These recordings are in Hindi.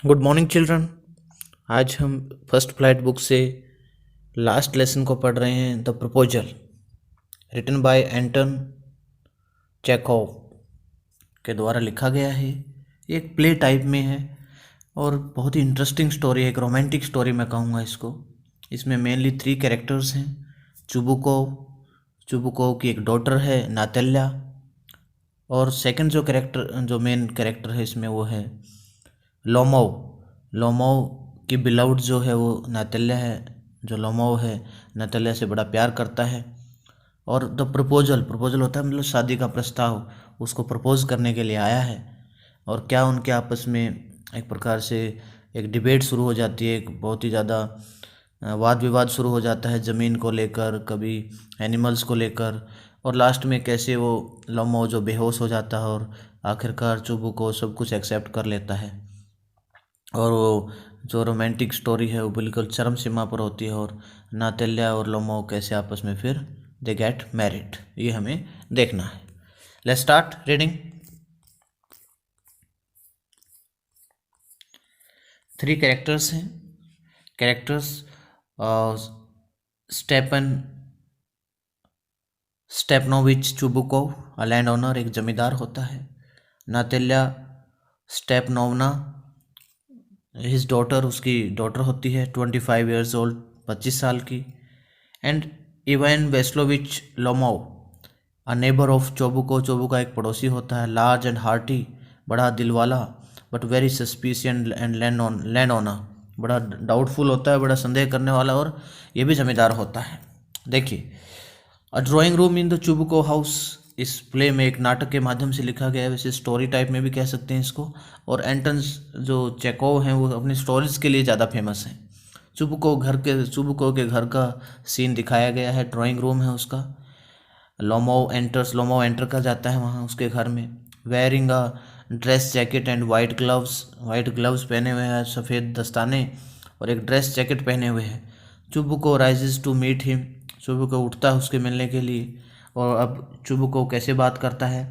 Good morning children. आज हम फर्स्ट फ्लाइट बुक से लास्ट लेसन को पढ़ रहे हैं, the proposal, written by Anton Chekhov के द्वारा लिखा गया है। ये एक प्ले टाइप में है और बहुत ही इंटरेस्टिंग स्टोरी है, एक रोमांटिक स्टोरी मैं कहूँगा इसको। इसमें मेनली 3 कैरेक्टर्स हैं। चुबुकोव, चुबुकोव की एक डॉटर है नातेल्या, और सेकंड जो मेन कैरेक्टर है इसमें वो है लोमोव। लोमोव की बिलाउड जो है वो नातेल्या है। जो लोमोव है नातेल्या से बड़ा प्यार करता है। और द प्रपोजल, प्रपोजल होता है मतलब शादी का प्रस्ताव, उसको प्रपोज करने के लिए आया है। और क्या उनके आपस में एक प्रकार से एक डिबेट शुरू हो जाती है, एक बहुत ही ज़्यादा वाद विवाद शुरू हो जाता है ज़मीन को लेकर, कभी एनिमल्स को लेकर, और लास्ट में कैसे वो लोमो जो बेहोश हो जाता है और आखिरकार चुबू को सब कुछ एक्सेप्ट कर लेता है। और वो जो रोमांटिक स्टोरी है वो बिल्कुल चरम सीमा पर होती है, और नातेल्या और लोमो कैसे आपस में फिर दे गेट मैरिड, ये हमें देखना है। Let's start reading. 3 कैरेक्टर्स हैं। Characters Stepan Stepanovich Chubukov, land owner, एक जमींदार होता है। नातेल्या स्टेपनोवना, हिज डॉटर, उसकी डॉटर होती है 25 ईयर्स ओल्ड, 25 साल की। And Ivan Vassilevich Lomov, a neighbour of Chubukov, चोबू का एक पड़ोसी होता है। लार्ज एंड हार्टी, बड़ा दिल वाला, but very suspicion and land owner, बड़ा डाउटफुल होता है, बड़ा संदेह करने वाला, और ये भी जमींदार होता है। देखिए, a drawing room in the Chubukov house, इस प्ले में एक नाटक के माध्यम से लिखा गया है, वैसे स्टोरी टाइप में भी कह सकते हैं इसको। और एंटन जो चेकोव हैं वो अपनी स्टोरीज के लिए ज़्यादा फेमस हैं। चुबुको के घर का सीन दिखाया गया है, ड्राइंग रूम है उसका। लोमो एंटर कर जाता है वहाँ उसके घर में, wearing a dress jacket and white gloves पहने हुए हैं, सफ़ेद दस्ताने, और एक ड्रेस जैकेट पहने हुए हैं। Chubukov rises to meet him, Chubukov उठता है उसके मिलने के लिए। और अब चुबुको कैसे बात करता है,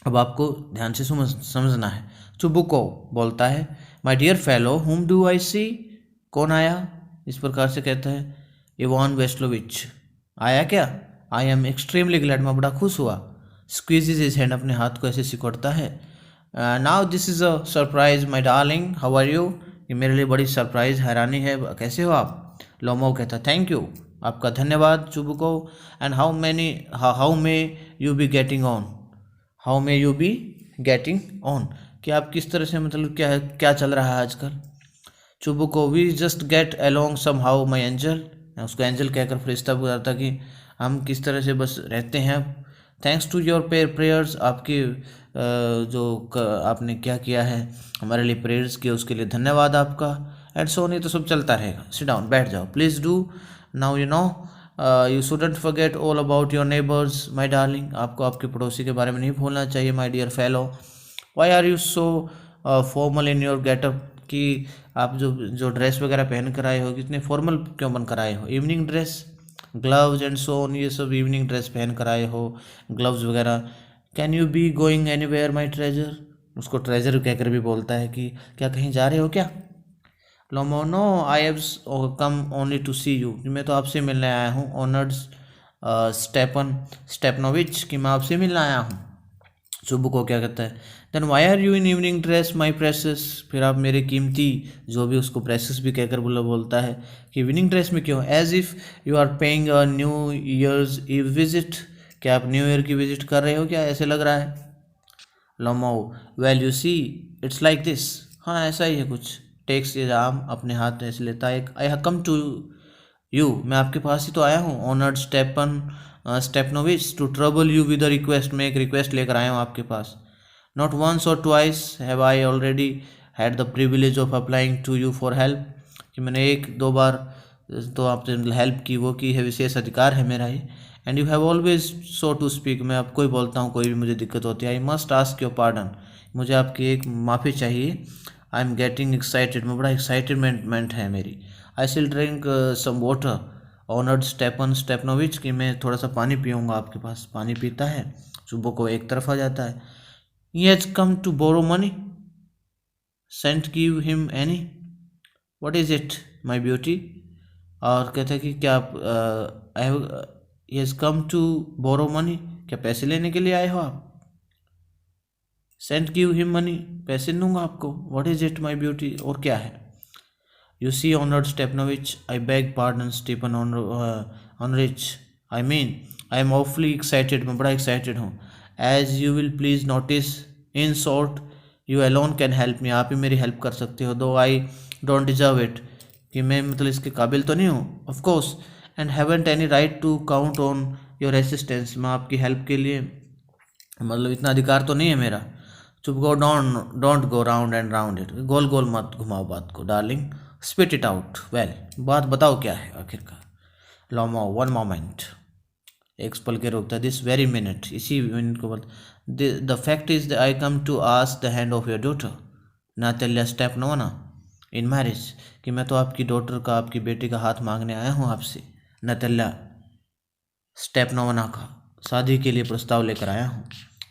अब आपको ध्यान से समझना है। चुबुको बोलता है, माय डियर फेलो हुम डू आई सी, कौन आया, इस प्रकार से कहता है। इवान वेस्लोविच, आया क्या, आई एम एक्सट्रीमली ग्लैड, मैं बड़ा खुश हुआ। स्क्वीजेज हिज हैंड, अपने हाथ को ऐसे सिकोड़ता है। Now this is a surprise my darling, how are you, ये मेरे लिए बड़ी सरप्राइज, हैरानी है, कैसे हो आप। लोमो कहता थैंक यू, आपका धन्यवाद चुबुको। And how may you be getting on, how may you be getting on, कि आप किस तरह से, मतलब क्या है, क्या चल रहा है आजकल। Chubukov, we just get along somehow my angel, उसको एंजल कहकर फरिश्ता बुलाता कि हम किस तरह से बस रहते हैं। थैंक्स टू योर प्रेयर्स, आपकी आपने क्या किया है, हमारे लिए प्रेयर्स किए, उसके लिए धन्यवाद आपका। एंड सो नहीं तो सब चलता रहेगा। सिट डाउन, बैठ जाओ, please do now, you know you shouldn't forget all about your neighbours my darling, आपको आपके पड़ोसी के बारे में नहीं भूलना चाहिए my dear fellow. Why are you so formal in your getup, कि आप जो जो ड्रेस वगैरह पहन कर आए हो कितने फॉर्मल क्यों बन कर आए हो। Evening dress, gloves and so on, ये सब इवनिंग ड्रेस पहन कर आए हो, ग्लव्स वगैरह। Can you be going anywhere my treasure, उसको ट्रेजर कहकर भी बोलता है कि क्या कहीं जा रहे हो क्या। Lomov, I have come only to see you, मैं तो आपसे मिलने आया हूँ। ऑनर्ड स्टेपन स्टेपनोविच, कि मैं आपसे मिलने आया हूँ। शुभ को क्या कहता है, then why are you in evening dress my precious, फिर आप मेरे कीमती, जो भी उसको प्रेसेस भी कहकर बोलता है कि इवनिंग ड्रेस में क्यों। As if you are paying a new year's eve visit, क्या आप न्यू ईयर की विजिट कर रहे हो क्या, ऐसे लग रहा है। Lomov, well you see it's like this, हाँ ऐसा ही है कुछ। टेक्स ये आम अपने हाथ में ऐसे लेता है, I have come to you, मैं आपके पास ही तो आया हूँ। Honoured Stepanovich, to trouble you with a request, मैं एक रिक्वेस्ट लेकर आया हूँ आपके पास। Not once or twice have I already had the privilege of applying to you for help, कि मैंने 1-2 बार तो आपने हेल्प की, वो की है, विशेष अधिकार है मेरा ये। And you have always so to speak, मैं आपको ही बोलता हूँ कोई भी मुझे दिक्कत होती है। आई मस्ट आस्क योर पार्डन, मुझे आपकी एक माफ़ी चाहिए। आई एम गेटिंग एक्साइटेड, मैं बड़ा एक्साइटमेंट है मेरी। I will drink some water, honoured Stepanovich, कि मैं थोड़ा सा पानी पीऊँगा आपके पास। पानी पीता है, सुबह को एक तरफ आ जाता है। He has come to borrow money, sent give him any, what is it my beauty. और कहते हैं कि क्या I has come to borrow money, क्या पैसे लेने के लिए आए हो आप। सेंट गिव हिम मनी, पैसे दूंगा आपको। What is it my beauty, और क्या है। You see honoured Stepanovich, I beg pardon Stepan ऑनरिच, I mean I am awfully excited, मैं बड़ा एक्साइटेड हूँ। As you will please notice, in short you alone can help me, आप ही मेरी हेल्प कर सकते हो। दो आई डोंट डिजर्व इट, कि मैं मतलब इसके काबिल तो नहीं हूँ of course, and haven't any right to count on your assistance, मैं आपकी हेल्प के लिए मतलब इतना अधिकार तो नहीं है मेरा। चुप go, don't go round and round it, गोल गोल मत घुमाओ बात को darling, spit it out. Well, बात बताओ क्या है आखिरकार। लोमो, वन मोमेंट, एक पल के रोकता है। दिस वेरी मिनट, इसी मिनट को बोलता। The fact is I come to ask the hand of your daughter Natalya Stepanovna in marriage, कि मैं तो आपकी डॉटर का, आपकी बेटी का हाथ मांगने आया हूँ आपसे, नाताल्या स्टेपनोवा का शादी के लिए प्रस्ताव लेकर आया हूँ।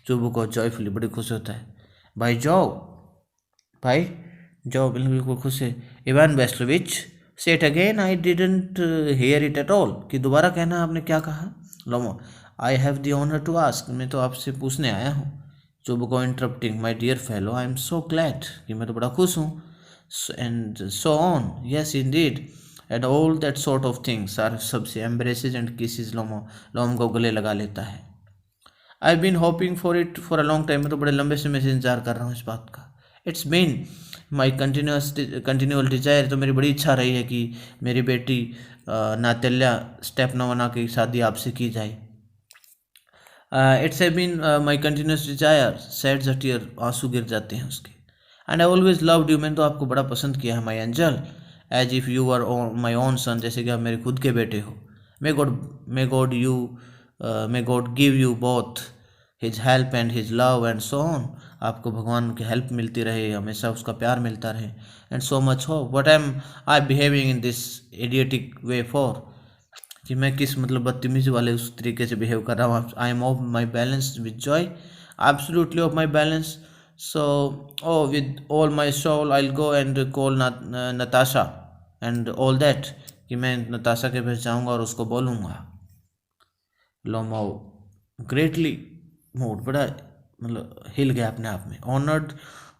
चुबू को जॉयफुली बड़ी खुश होता है। भाई जो बिल्कुल खुश है। Ivan Vassilevich, say it again, I didn't hear it at all, कि दोबारा कहना आपने क्या कहा। Lomov, I have the honour to ask, मैं तो आपसे पूछने आया हूँ। Chubukov interrupting, my dear fellow, I am so glad, कि मैं तो बड़ा खुश हूँ। And so on, yes indeed, and all that sort of things are, सबसे एम्ब्रेसेज एंड किसेज। लोम को गले लगा लेता है। I been hoping for it for a long time, मैं तो बड़े लंबे समय से इंतजार कर रहा हूँ इस बात का। It's been my continual desire, तो मेरी बड़ी इच्छा रही है कि मेरी बेटी नाताल्या स्टेपनोवा की शादी आपसे की जाए। It's have been my continuous desire, said the tear, आंसू गिर जाते हैं उसके। And I always loved you, मैंने तो आपको बड़ा पसंद किया है, my angel, as if you are my own son, जैसे कि आप मेरे खुद के बेटे हो। May God give you both his help and his love and so on, आपको भगवान की हेल्प मिलती रहे, हमेशा उसका प्यार मिलता रहे, एंड सो मच हो। What am I behaving in this idiotic way for, कि मैं किस मतलब बदतमीजी वाले उस तरीके से बिहेव कर रहा हूँ। I am off my balance with joy, absolutely off my balance. So oh with all my soul I will go and call Natasha and all that, कि मैं नताशा के पास जाऊँगा और उसको बोलूँगा। लोमो ग्रेटली मूड, बड़ा मतलब हिल गया अपने आप में। ऑनर्ड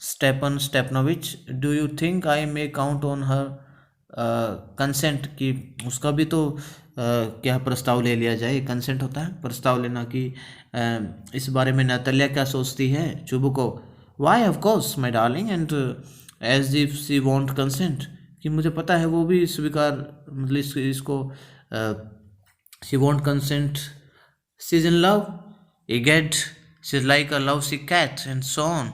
स्टेपन Stepanovich, do you think I may count on her consent, कि उसका भी तो क्या प्रस्ताव ले लिया जाए, कंसेंट होता है प्रस्ताव लेना, कि इस बारे में नाताल्या क्या सोचती है। Chubukov, why of course my darling, and as if she won't consent, कि मुझे पता है वो भी स्वीकार मतलब इसको she won't consent, she is in love, egad, she is like a love sick cat and so on,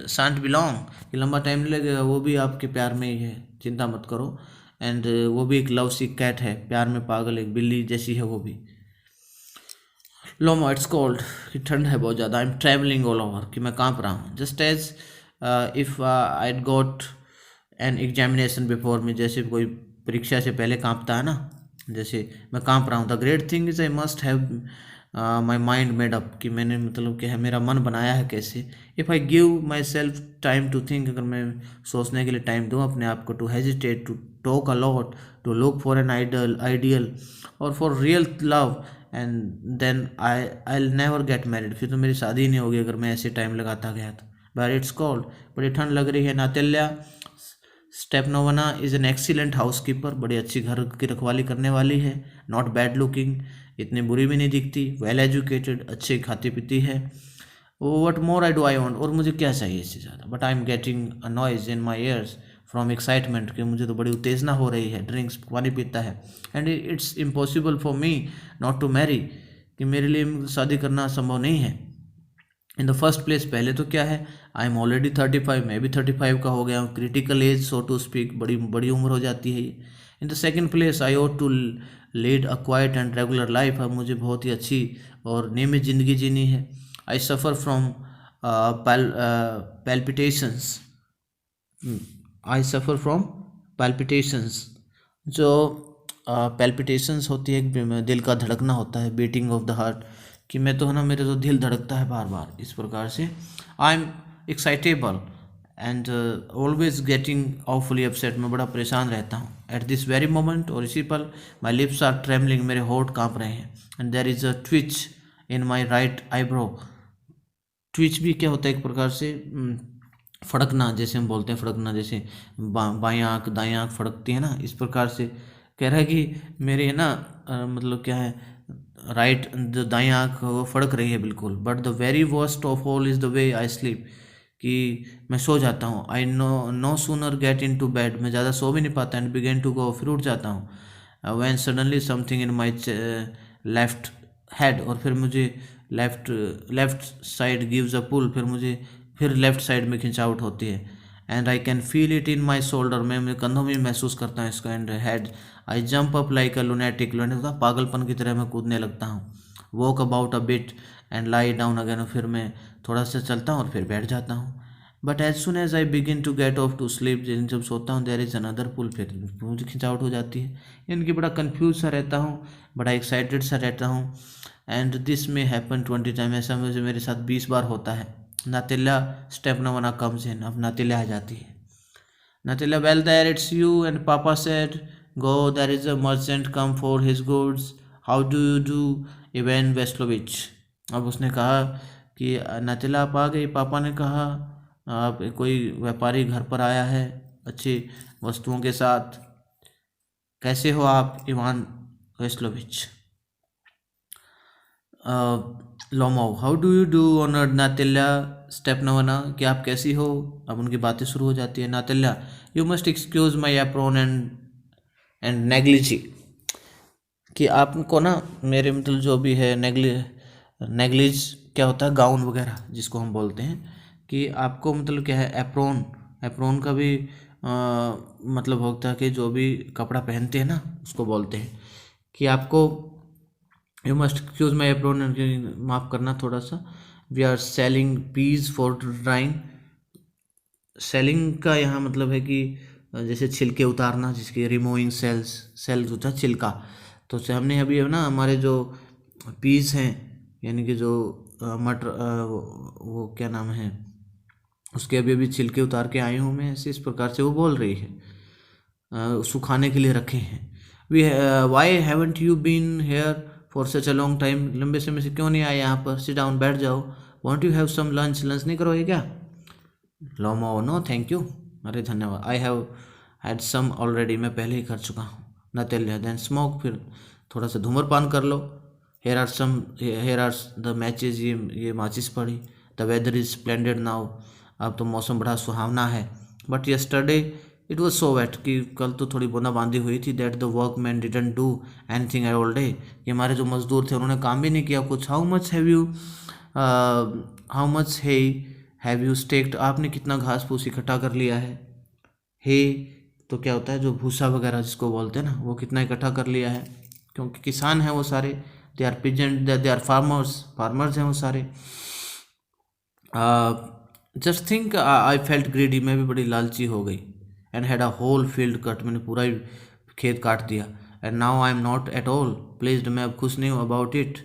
shan't be long, कि लंबा टाइम नहीं लगेगा, वो भी आपके प्यार में ही है, चिंता मत करो। एंड वो भी एक लव सिक कैट है, प्यार में पागल एक बिल्ली जैसी है वो भी। लोमो, इट्स कोल्ड, कि ठंड है बहुत ज़्यादा। I am travelling all over, कि मैं काँप रहा हूँ। Just as if I got an examination before me, जैसे कोई परीक्षा से पहले काँपता है ना, जैसे मैं काँप रहा हूँ। The great thing is I must have my mind made up, कि मैंने मतलब क्या है मेरा मन बनाया है कैसे। If I give myself time to think, अगर मैं सोचने के लिए टाइम दूँ अपने आप को, to hesitate, to talk a lot, to look for an ideal or for real love, and then I never get married, फिर तो मेरी शादी ही नहीं होगी अगर मैं ऐसे टाइम लगाता गया तो। बट इट्स कोल्ड, बड़ी ठंड लग रही है। नाताल्या Stepanova is an excellent house keeper, बड़ी अच्छी घर की रखवाली करने वाली है। नॉट बैड लुकिंग, इतनी बुरी भी नहीं दिखती। वेल एजुकेटेड, अच्छे खाती पीती है। What more I do I want, और मुझे क्या चाहिए इससे ज़्यादा। But I am getting a noise in my years from excitement, कि मुझे तो बड़ी उत्तेजना हो रही है। ड्रिंक्स, पानी पीता है। And it's impossible for me not to marry, कि मेरे लिए शादी करना संभव नहीं है। इन द फर्स्ट प्लेस, पहले तो क्या है, आई एम ऑलरेडी 35, मैं भी 35 का हो गया हूँ, critical age so to speak, बड़ी बड़ी उम्र हो जाती है ये। In the second place, I ought to lead a quiet and regular life, अब मुझे बहुत ही अच्छी और नियमित ज़िंदगी जीनी है। I suffer from palpitations, I suffer from palpitations, जो पैल्पिटेशंस होती है, एक दिल का धड़कना होता है, बीटिंग ऑफ द हार्ट, कि मैं तो है ना, मेरे तो दिल धड़कता है बार बार इस प्रकार से। I am excitable and always getting awfully upset, मैं बड़ा परेशान रहता हूँ। एट दिस वेरी मोमेंट, और इसी पल, माई लिप्स आर ट्रेमलिंग, मेरे होठ काँप रहे हैं। And there is a Twitch in my right eyebrow. Twitch भी क्या होता है, एक प्रकार से फड़कना, जैसे हम बोलते हैं फड़कना, जैसे बाएं आँख दाएं आँख फड़कती है ना, इस प्रकार से कह रहा है कि मेरे है ना मतलब क्या है, राइट जो दाएं आँख वो फड़क रही है बिल्कुल। But the very worst of all is the way I sleep, कि मैं सो जाता हूँ। I no sooner get into bed, मैं ज़्यादा सो भी नहीं पाता, एंड बिगेन टू गो, फिर उठ जाता हूँ। When suddenly something in my left head, और फिर मुझे लेफ्ट साइड गिव्स अ पुल, फिर मुझे फिर लेफ्ट साइड में खिंचावट होती है। And I can feel it in my shoulder, मैं मेरे कंधों में महसूस करता हूँ इसका। And head, I jump up like a lunatic, पागलपन की तरह मैं कूदने लगता हूँ। Walk about a bit and lie down again, फिर मैं थोड़ा सा चलता हूँ और फिर बैठ जाता हूँ। But as soon as I begin to get off to sleep, जब सोता हूँ, देयर इज अनदर पुल, फिर मुझे खिंचावट हो जाती है। इनकी बड़ा कन्फ्यूज सा रहता हूँ, बड़ा एक्साइटेड सा रहता हूँ। एंड दिस में हैपन 20 टाइम, ऐसा मुझे मेरे साथ 20 बार होता है। नातिल्ला स्टेप न वना कम्स इन, अब नातिल्ला आ जाती है। Natalya, well there it's you, and papa said go, there is a merchant come for his goods, how do you do Ivan Vassilevich. अब उसने कहा कि नातिल्ला आप आ गई। पापा ने कहा आप, कोई व्यापारी घर पर आया है अच्छी वस्तुओं के साथ, कैसे हो आप Ivan Vassilevich. Lomov, how do you do honoured Natalya Stepanovna, कि आप कैसी हो। अब उनकी बातें शुरू हो जाती है। Natalya, you must excuse my apron and negligee, कि आपको ना मेरे मतलब जो भी है नेग्लिज क्या होता है, गाउन वगैरह जिसको हम बोलते हैं, कि आपको मतलब क्या है, एप्रोन, एप्रोन का भी मतलब होता है कि जो भी कपड़ा पहनते हैं ना उसको बोलते हैं, कि आपको you must excuse my apron, माफ़ करना थोड़ा सा। We are shelling peas for drying. Shelling का यहाँ मतलब है कि जैसे छिलके उतारना, जिसके रिमूविंग सेल्स होता है छिलका। तो हमने अभी है ना हमारे जो पीस हैं, यानी कि जो मटर वो क्या नाम है उसके, अभी अभी छिलके उतार के आई हूँ मैं, ऐसे इस प्रकार से वो बोल रही है। सुखाने के लिए रखे हैं। We why haven't you been here for such a long time, लंबे समय से क्यों नहीं आए यहाँ पर। सिट डाउन, बैठ जाओ। Won't you have some lunch, lunch नहीं करोगे क्या। लोमो, नो थैंक यू, अरे धन्यवाद। I have had some already, मैं पहले ही कर चुका हूँ। नतेलिया, देन स्मोक, फिर थोड़ा सा धूम्रपान कर लो। हेयर आर द मैचेज, ये माचिस पड़ी। The weather is splendid now, अब तो मौसम बड़ा सुहावना है। But yesterday it was so wet, कि कल तो थोड़ी बूंदाबांदी हुई थी। That the workmen didn't do anything at all day, कि हमारे जो मजदूर थे उन्होंने काम भी नहीं किया कुछ। How much have you stacked, आपने कितना घास फूस इकट्ठा कर लिया है। हे तो क्या होता है, जो भूसा वगैरह जिसको बोलते हैं ना, वो कितना इकट्ठा कर लिया है, क्योंकि किसान हैं वो सारे। They are peasant, they are farmers हैं वो सारे। Just think I felt greedy, मैं भी बड़ी लालची हो गई। And had a whole field cut, मैंने पूरा ही खेत काट दिया। And now I am not at all pleased, मैं अब खुश नहीं हूँ अबाउट इट,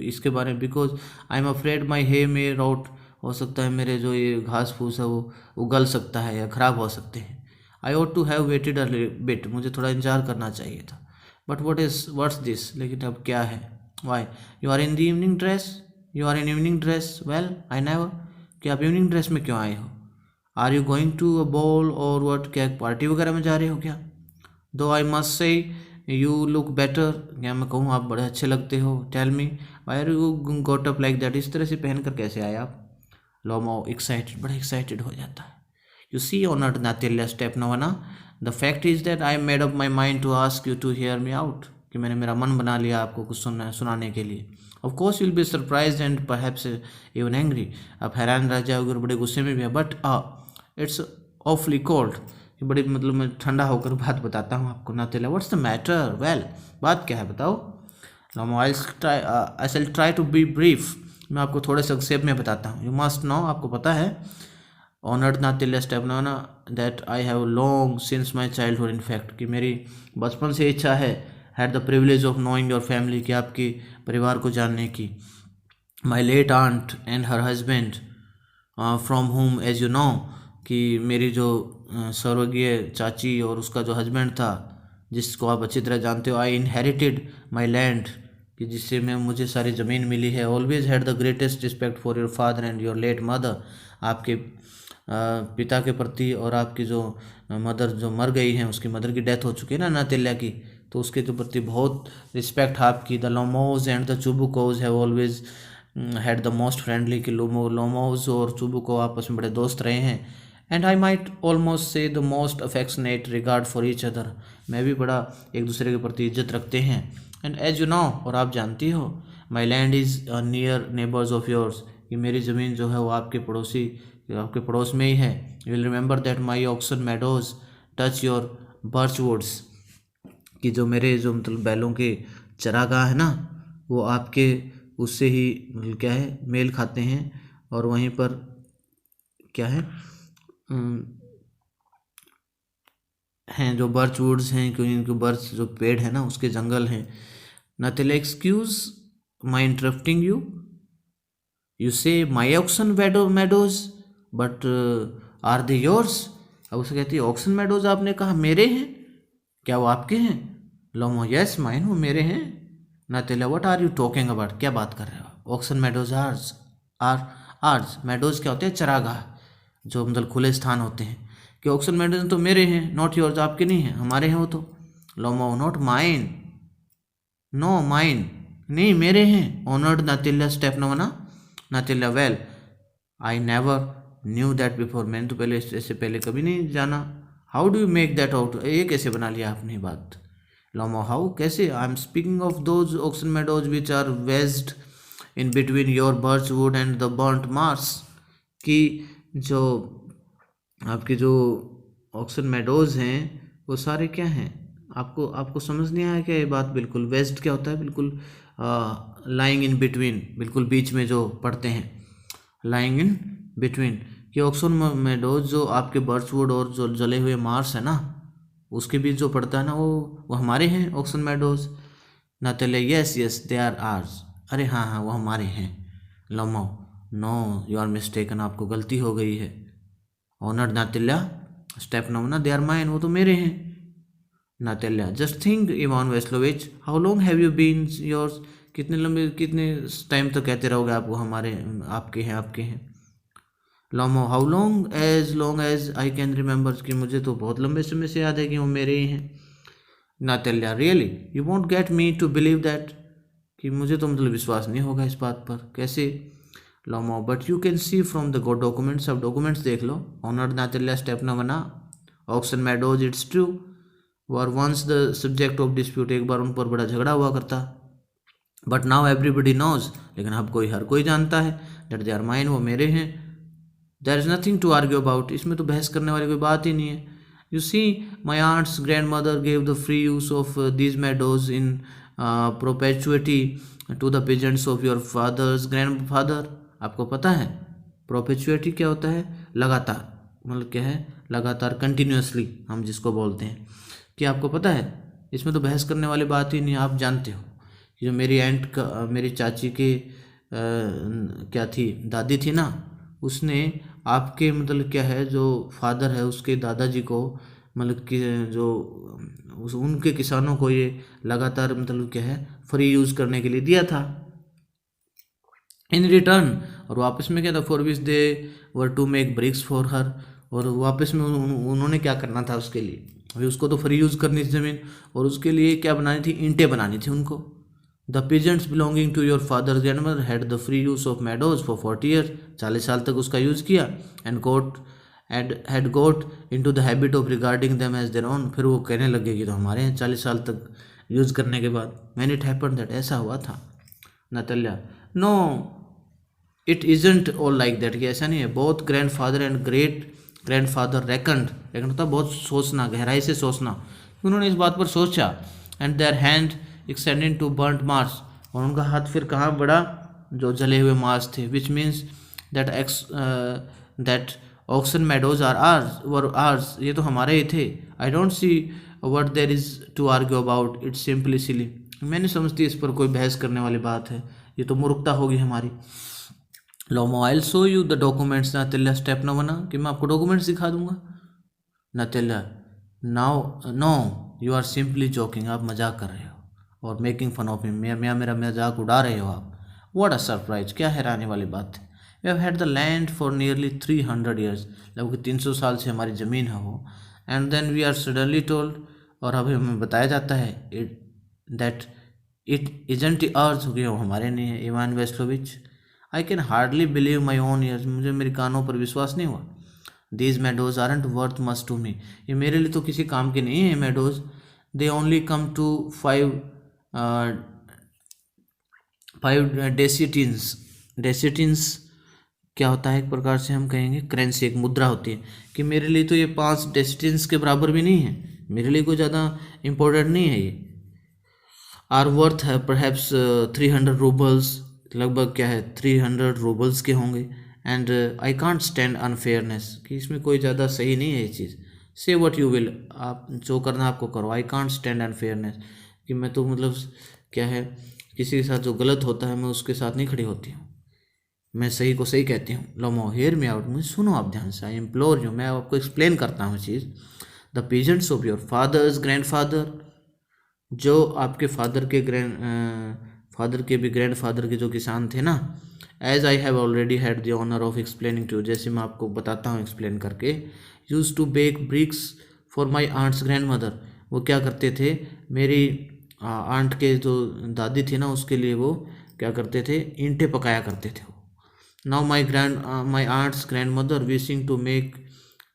इसके बारे में। Because I am afraid my hay may rot, हो सकता है मेरे जो ये घास फूस है वो उगल सकता है या ख़राब हो सकते हैं। I ought to have waited a bit, मुझे थोड़ा इंतजार करना चाहिए था। बट व्हाट्स दिस, लेकिन अब क्या है। Why you are in the evening dress, you are in evening dress, well I never, कि आप इवनिंग ड्रेस में क्यों आए हो। Are you going to a ball or what, क्या पार्टी वगैरह में जा रहे हो क्या। Though I must say you look better, क्या मैं कहूँ आप बड़े अच्छे लगते हो। Tell me why are you got up like that, इस तरह से पहन कर कैसे आए आप। लोमो एक्साइटेड, बड़ा एक्साइटेड हो जाता है। You see honoured Natalya Stepanovna, the fact is that I made up my mind to ask you to hear me out, कि मैंने मेरा मन बना लिया आपको कुछ सुनाने के लिए। Of course you will be surprise and perhaps even angry, आप हैरान रह जाओगे और बड़े गुस्से में भी है। बट इट्स ऑफली कोल्ड, बड़ी मतलब मैं ठंडा होकर बात बताता हूँ आपको। नातिल्या, व्हाट्स द मैटर, वेल बात क्या है बताओ। लोमो, आई शैल ट्राई टू बी ब्रीफ, मैं आपको थोड़े संक्षेप में बताता हूँ। यू मस्ट नो, आपको पता है। Honoured Natalya Stepanovna, that I have long since my childhood, in fact, कि मेरी बचपन से इच्छा है। Had the privilege of knowing your family, कि आपकी परिवार को जानने की। My late aunt and her husband, from whom as you know कि मेरी जो स्वर्गीय चाची और उसका जो हस्बैंड था, जिसको आप अच्छी तरह जानते हो, आई इनहेरिटेड माई लैंड, कि जिससे मैं मुझे सारी ज़मीन मिली है। Always had the greatest respect for your father and your late mother, आपके पिता के प्रति और आपकी जो मदर जो मर गई हैं, उसकी मदर की डेथ हो चुकी है ना नातिल्या की, तो उसके जो प्रति बहुत रिस्पेक्ट आपकी। The Lomovs and the Chubukovs have always had the most friendly, कि लोमोज और चुबुको आपस में बड़े दोस्त रहे हैं। एंड आई माइट ऑलमोस्ट से the most affectionate regard for each other, मैं भी बड़ा एक दूसरे के प्रति इज्जत रखते हैं। एंड एज यू नो, और आप जानती हो, माई land is near neighbours of yours, कि मेरी ज़मीन जो है वो आपके पड़ोसी, आपके पड़ोस में ही है। You will remember that my oxen meadows touch your birch woods, कि जो मेरे जो मतलब बैलों के चरागाह है ना, वो आपके उससे ही मतलब क्या है मेल खाते हैं। और वहीं पर क्या है हैं जो बर्च वुड्स हैं, क्योंकि इनके बर्च जो पेड़ है ना उसके जंगल हैं। Natalya, excuse my interrupting you, you say my oxen Meadows but are they yours. अब उसे कहती है ऑक्सन मेडोज आपने कहा मेरे हैं, क्या वो आपके हैं? लोमो, यस माइन, वो मेरे हैं। Natalya, what are you talking about, क्या बात कर रहे हो? Oxen Meadows ours ours, meadows क्या होते हैं? चरागाह, जो मतलब खुले स्थान होते हैं। कि ऑक्सन मेडोज तो मेरे हैं, नॉट योर्स, आपके नहीं हैं, हमारे हैं वो तो। Lomov, not mine, no mine, नहीं मेरे हैं। Honoured Natalya Stepanovna, Natalya, well I never knew that before, मैंने तो पहले इससे पहले कभी नहीं जाना। How do you make that out, ये कैसे बना लिया आपने बात? लोमो, हाउ, कैसे? I am speaking of those Oxen Meadows which are wedged in between your birch wood and the burnt marsh, कि जो आपके जो ऑक्सन मेडोज हैं वो सारे क्या हैं? आपको समझ नहीं आया क्या ये बात? बिल्कुल, वेस्ट क्या होता है? बिल्कुल लाइंग इन बिटवीन, बिल्कुल बीच में जो पड़ते हैं, लाइंग इन बिटवीन। कि ऑक्सन मेडोज जो आपके बर्चवुड और जो जले हुए मार्स है ना, उसके बीच जो पड़ता है ना, वो हमारे हैं Oxen Meadows. Natalya, yes yes they are ours, अरे हाँ हाँ वो हमारे हैं। Lomov, no you are mistaken, आपको गलती हो गई है। Honoured Natalya Stepanovna, they are mine, वो तो मेरे हैं। Natalya, just think Ivan Vassilevitch, how long have you been yours, कितने टाइम तक कहते रहोगे आप वो हमारे, आपके हैं, आपके हैं। Lomov, how long as I can remember, कि मुझे तो बहुत लंबे समय से याद है कि वो मेरे ही हैं। Natalya, really you want get me to believe that, कि मुझे तो मतलब विश्वास नहीं होगा इस बात पर, कैसे? Lomov, but you can see from the documents, अब डॉक्यूमेंट्स देख लो। Honoured Natalya Stepanovna, Oxen Meadows it's true were once the subject of dispute, एक बार उन पर बड़ा झगड़ा हुआ करता। बट नाउ एवरीबडी नोज, लेकिन अब हर कोई जानता है दैट दे आर माइन, वो मेरे हैं। There is nothing to argue about, इसमें तो बहस करने वाली कोई बात ही नहीं है। You see my aunt's grandmother gave the free use of these meadows in perpetuity to the peasants of your father's grandfather. आपको पता है प्रोपेचुएटी क्या होता है? लगातार, मतलब क्या है? लगातार, कंटिन्यूसली हम जिसको बोलते हैं। कि आपको पता है, इसमें तो बहस करने वाली बात ही नहीं। आप जानते हो कि जो मेरी एंट का, मेरी चाची के क्या थी, दादी थी ना, उसने आपके मतलब क्या है जो फादर है उसके दादाजी को, मतलब कि जो उनके किसानों को ये लगातार मतलब क्या है फ्री यूज़ करने के लिए दिया था इन रिटर्न। और वापस में क्या था? For which they were to make bricks for her, और वापस में उन्होंने क्या करना था उसके लिए? अभी उसको तो फ्री यूज़ करनी थी ज़मीन, और उसके लिए क्या बनानी थी? ईंटें बनानी थी उनको। The peasants belonging to your father's grandmother had the free use of meadows for 40 years, 40 साल तक उसका यूज़ किया। And had got into the habit of regarding them as their own, फिर वो कहने लगे कि तो हमारे हैं 40 साल तक यूज़ करने के बाद। मैन इट हैपन दैट, ऐसा हुआ था। Natalya, no it isn't all like that, कि ऐसा नहीं है। Both grandfather and great grandfather reckoned होता बहुत सोचना, गहराई से सोचना, उन्होंने इस बात पर सोचा। And their hand extended to burnt marsh, और उनका हाथ फिर कहाँ बढ़ा? जो जले हुए मार्स थे। Which means that Oxen Meadows are ours, ये तो हमारे ही थे। I don't see what there is to argue about, it's simply silly, मैं नहीं समझती इस पर कोई बहस करने वाली बात है, ये तो मूर्खता होगी हमारी। Lomov I show you the documents. Natalya Stepanovna बना कि मैं आपको डॉक्यूमेंट्स दिखा दूंगा। Natalya now no you are simply joking, आप मजाक कर रहे हो और मेकिंग फन ऑफ हिम, मेरा मजाक उड़ा रहे हो आप। व्हाट अ सरप्राइज, क्या हैरानी वाली बात है। We have had the land for nearly 300 years, लगभग 300 साल से हमारी ज़मीन है वो। And then we are suddenly told, और अभी हमें बताया जाता है दैट इट इजंट अर्थ, हो गया वो हमारे नहीं है। Ivan Vassilevitch, I can hardly believe my own ears, मुझे मेरे कानों पर विश्वास नहीं हुआ। These meadows aren't worth much to me, ये मेरे लिए तो किसी काम के नहीं है meadows. They only come to 5 dessiatins. Dessiatins क्या होता है, एक प्रकार से हम कहेंगे करेंसी, एक मुद्रा होती है, कि मेरे लिए तो ये 5 डेसिटिन्स के बराबर भी नहीं है, मेरे लिए कोई ज़्यादा इम्पोर्टेंट नहीं है ये। आर वर्थ है परहैप्स 300 रूबल्स, लगभग क्या है 300 रूबल्स के होंगे। And I can't stand unfairness, कि इसमें कोई ज़्यादा सही नहीं है ये चीज़। से व्हाट यू विल, आप जो करना आपको करो। आई कांट स्टैंड अनफेयरनेस, कि मैं तो मतलब क्या है, किसी के साथ जो गलत होता है मैं उसके साथ नहीं खड़ी होती हूँ, मैं सही को सही कहती हूँ। लोमो हेयर मी आउट, मुझे सुनो आप ध्यान से। आई इम्प्लोर यू, मैं आपको एक्सप्लेन करता हूँ चीज़। The peasants of your father's grandfather, जो आपके फादर के फादर के भी ग्रैंडफादर के जो किसान थे ना, as I have already had the honour of explaining to, जैसे मैं आपको बताता हूँ एक्सप्लेन करके। Used to bake bricks for my aunt's grandmother, वो क्या करते थे, मेरी आंट के जो दादी थी ना उसके लिए वो क्या करते थे, ईंटें पकाया करते थे वो। Now my aunt's grandmother wishing to make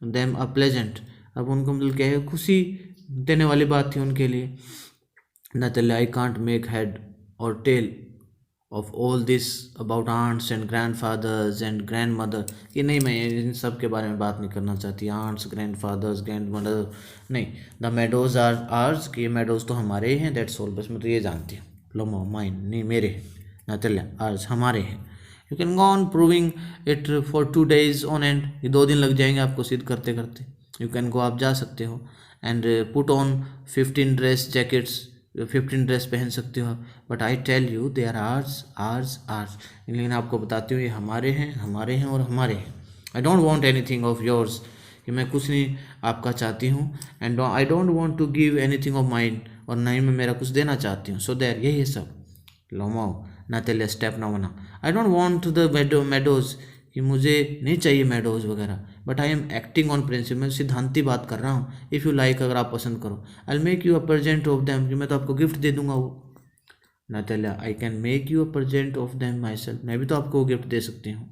them a pleasant, अब उनको मतलब क्या है, खुशी देने वाली बात थी उनके लिए। Natalie, I can't make head or tail of all this about aunts and grandfathers and grandmother, कि नहीं मैं इन सब के बारे में बात नहीं करना चाहती, आंट्स ग्रैंडफादर्स ग्रैंडमदर नहीं। द मेडोज आर आर्स, कि ये मेडोज तो हमारे ही हैं, दैट्स ऑल, बस मैं तो ये जानती हूँ। लोमो माइन, नहीं मेरे हैं। Natalie, आर्स हमारे हैं। You can go on proving it for 2 days on and, ये 2 दिन लग जाएंगे आपको सिद्ध करते करते। यू कैन गो, आप जा सकते हो। And put on 15 dress jackets, 15 dress पहन सकते हो। But I tell you they are ours ours ours, लेकिन आपको बताती हूँ ये हमारे हैं, हमारे हैं और हमारे हैं। I don't want anything of yours, कि मैं कुछ नहीं आपका चाहती हूँ। And I don't want to give anything of mine, और ना ही मैं मेरा कुछ देना चाहती हूँ। सो देर, यही है सब। लोमो नातेले स्टेप ना बना। I don't want the meadows, कि मुझे नहीं चाहिए मेडोज वगैरह। But I am acting on principle, मैं सिद्धांती बात कर रहा हूँ। इफ़ यू लाइक, अगर आप पसंद करो, I make you a present of them, कि मैं तो आपको गिफ्ट दे दूंगा वो। Natalya, I can make you a present of them myself, मैं भी तो आपको गिफ्ट दे सकती हूँ।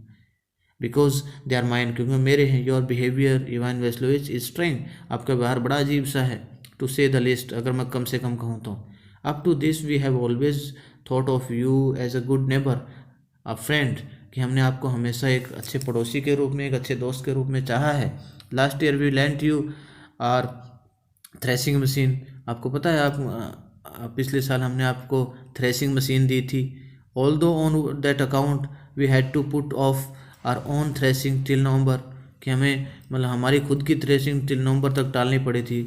बिकॉज दे आर माइन, क्योंकि मेरे हैं। Your behaviour Ivan Vassilevitch is strange, आपका व्यवहार बड़ा अजीब सा है। टू से द लिस्ट, अगर मैं कम से कम कहूँ तो। Up to this we have always thought of you as a good neighbour, a friend, कि हमने आपको हमेशा एक अच्छे पड़ोसी के रूप में, एक अच्छे दोस्त के रूप में चाहा है। Last year we lent you our threshing machine, आपको पता है पिछले साल हमने आपको थ्रेसिंग मशीन दी थी। All though on that account we had to put off our own threshing till November, कि हमें मतलब हमारी खुद की थ्रेसिंग टिल नवंबर तक टालनी पड़ी थी।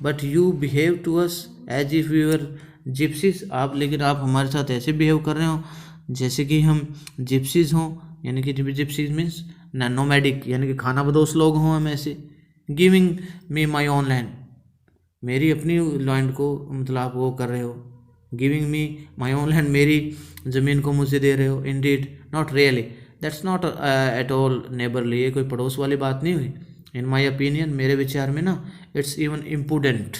But you behave to us as if you are gypsies, आप लेकिन आप हमारे साथ ऐसे बिहेव कर रहे हो जैसे कि हम जिप्सीज हों, यानी कि जिप्सीज मीन्स नोमैडिक, यानी कि खाना बदोश लोग हों हम ऐसे। Giving me my own land, मेरी अपनी लैंड को मतलब आप वो कर रहे हो। Giving me my own land, मेरी ज़मीन को मुझे दे रहे हो। Indeed not really, that's not at all neighbourly, ये कोई पड़ोस वाली बात नहीं हुई। इन माई ओपिनियन, मेरे विचार में ना, इट्स इवन इम्पुडेंट।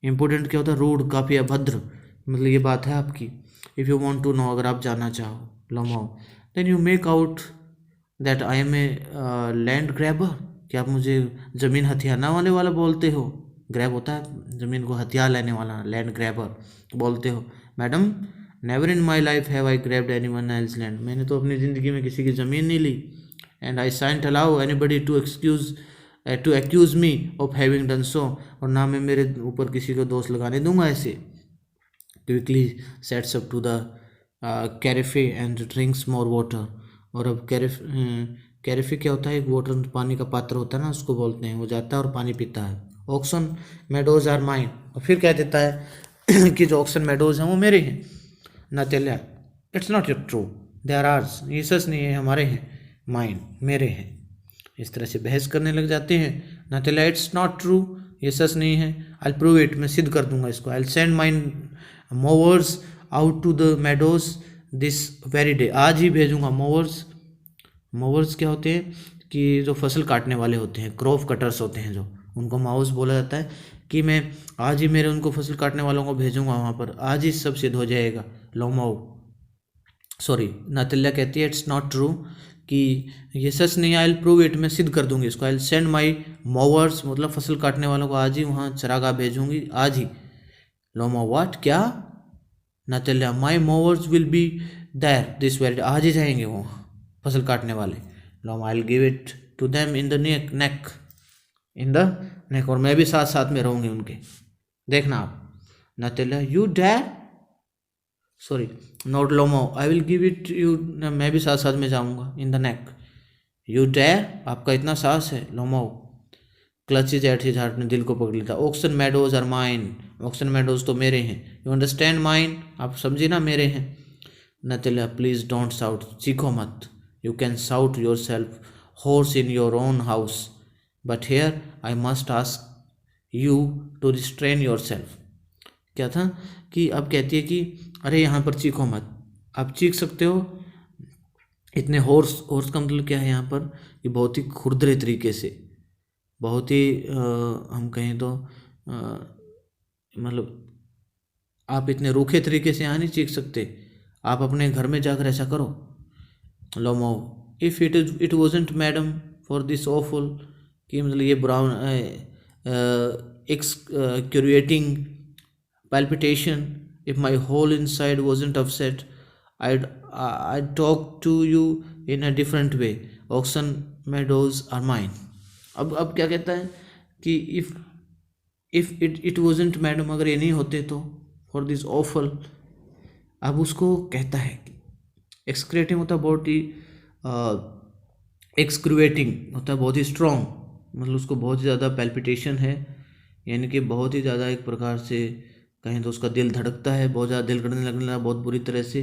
इम्पुडेंट क्या होता है, रूड, काफ़ी अभद्र, मतलब ये बात है आपकी। If you want to know, अगर आप जानना चाहो, Lomov, then you make out that I am a land grabber, कि आप मुझे ज़मीन हथियाना वाले वाला बोलते हो। ग्रैब होता है ज़मीन को हथियार लेने वाला, लैंड ग्रैबर बोलते हो। Madam, never in my life have I grabbed anyone else land, मैंने तो अपनी ज़िंदगी में किसी की ज़मीन नहीं ली। And I shan't allow anybody to accuse me of having done so, और ना मैं मेरे ऊपर किसी को दोष लगाने दूंगा ऐसे। Quickly sets up to the carafe and drinks more water, और अब कैरेफे क्या होता है, एक वाटर पानी का पात्र होता है ना, उसको बोलते हैं। वो जाता है और पानी पीता है। ऑक्सन मेडोज आर माइन, और फिर कह देता है कि जो ऑक्सन मेडोज हैं वो मेरे हैं। Natalya, it's not your true, they are ours, ये सच नहीं है, हमारे हैं, माइन मेरे हैं। इस तरह से बहस करने लग जाते हैं। नातेला इट्स नॉट ट्रू, ये सच नहीं है। आई प्रूव इट, मैं सिद्ध कर दूंगा इसको। I send mine mowers out to the meadows this very day, आज ही भेजूंगा। मोवर्स, मोवर्स क्या होते हैं कि जो फसल काटने वाले होते हैं, क्रॉप कटर्स होते हैं जो, उनको माउस बोला जाता है। कि मैं आज ही मेरे उनको फसल काटने वालों को भेजूंगा वहाँ पर, आज ही सब सिद्ध हो जाएगा। लोमाओ सॉरी नातिल्या कहती है इट्स नॉट ट्रू, कि ये सच नहीं है। आई विल प्रूव इट, मैं सिद्ध कर दूंगी इसको। I will send my mowers, मतलब फसल काटने वालों को आज ही वहाँ चरागाह भेजूंगी, आज ही। लोमाओ व्हाट, क्या? Natalya my mowers will be there this very, आज ही जाएंगे वो फसल काटने वाले। Lomov I will give it to them in the neck, in the neck, और मैं भी साथ साथ में रहूंगी उनके, देखना आप। Natalya you dare, sorry not Lomov, I will give it you, मैं भी साथ साथ में जाऊंगा, in the neck. You dare, आपका इतना साहस है। Lomov clutches at his heart, ने दिल को पकड़ लिया। Oxen Meadows are mine, Oxen meadows तो मेरे हैं। यू अंडरस्टैंड माइन, आप समझे ना, मेरे हैं। नातिल्या प्लीज डोंट साउट, चीखो मत। You can shout yourself hoarse in your own house, but here I must ask you to restrain yourself. क्या था कि अब कहती है कि अरे यहाँ पर चीखो मत, आप चीख सकते हो। इतने हॉर्स, हॉर्स का मतलब क्या है यहाँ पर, कि बहुत ही खुरदरे तरीके से, बहुत ही हम कहें तो मतलब आप इतने रूखे तरीके से यहाँ नहीं चीख सकते, आप अपने घर में जाकर ऐसा करो। Lomov if it wasn't madam for this awful, कि मतलब ये ब्राउन excruciating palpitation, if my whole inside wasn't upset, I'd talk to you in a different way. Oxen meadows are mine. अब क्या कहता है कि if it wasn't मैडम, अगर ये नहीं होते तो, for this awful, अब उसको कहता है कि एक्सक्रेटिंग होता है बहुत ही, एक्सक्रूएटिंग होता है बहुत ही स्ट्रॉन्ग, मतलब उसको बहुत ही ज़्यादा पैल्पिटेशन है, यानी कि बहुत ही ज़्यादा एक प्रकार से कहें तो उसका दिल धड़कता है, बहुत ज़्यादा दिल धड़कने लगने लगा बहुत बुरी तरह से,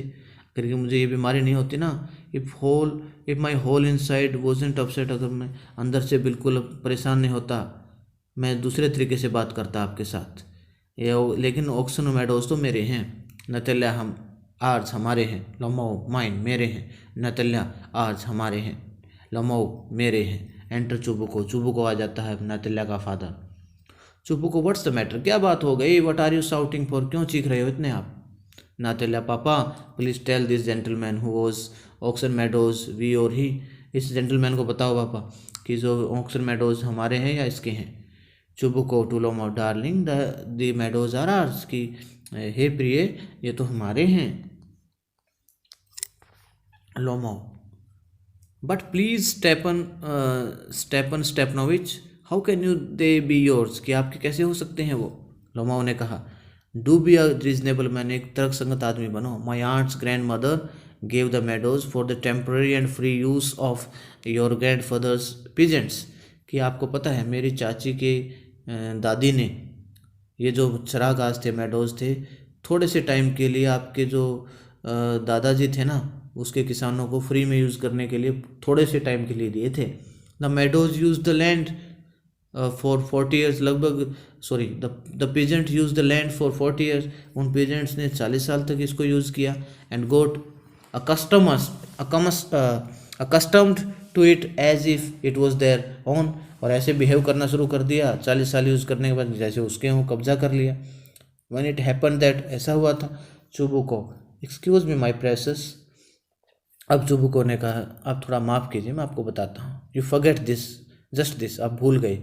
करके मुझे ये बीमारी नहीं होती ना। If my whole inside wasn't upset, अगर मैं अंदर से बिल्कुल परेशान नहीं होता, मैं दूसरे तरीके से बात करता आपके साथ। लेकिन ऑक्सन मेडोज तो मेरे हैं। नतल्या हम आर्ज, हमारे हैं। लोमो माइन, मेरे हैं। नतल्या आर्ज, हमारे हैं। लोमो मेरे हैं। एंटर चुबुको, चुबुको आ जाता है, नतल्या का father. Chubukov what's the matter, क्या बात हो गई? What are you shouting for, क्यों चीख रहे हो इतने आप? Natalya papa please tell this gentleman who was oxen meadows we or he, इस जेंटलमैन को बताओ पापा कि जो ऑक्सन मेडोज हमारे हैं या इसके हैं। Chubukov to Lomov darling the meadows are ours, की हे प्रिय ये तो हमारे हैं। Lomov but please Stepan Stepanovitch how can you they be yours, कि आपके कैसे हो सकते हैं वो? लोमाओ ने कहा do be a reasonable man, एक तर्कसंगत आदमी बनो। My aunt's grandmother gave the meadows for the temporary and free use of your grandfather's peasants, कि आपको पता है मेरी चाची के दादी ने ये जो चरागाह थे, मेडोज थे, थोड़े से टाइम के लिए आपके जो दादाजी थे ना, उसके किसानों को फ्री में यूज़ करने के लिए थोड़े से टाइम के लिए दिए थे। The meadows use the land for 40 years, लगभग sorry the peasant use the land for 40 years, उन पीजेंट्स ने 40 साल तक इसको यूज़ किया। And got accustomed to it as if it was their own, और ऐसे बिहेव करना शुरू कर दिया 40 साल यूज़ करने के बाद जैसे उसके हों, कब्जा कर लिया। व्हेन इट हैपन दैट, ऐसा हुआ था। चुबुको एक्सक्यूज मी माई प्रेसेस, अब चुबुको ने कहा आप थोड़ा माफ़ कीजिए, मैं आपको बताता हूँ। You forget this, just this, आप भूल गए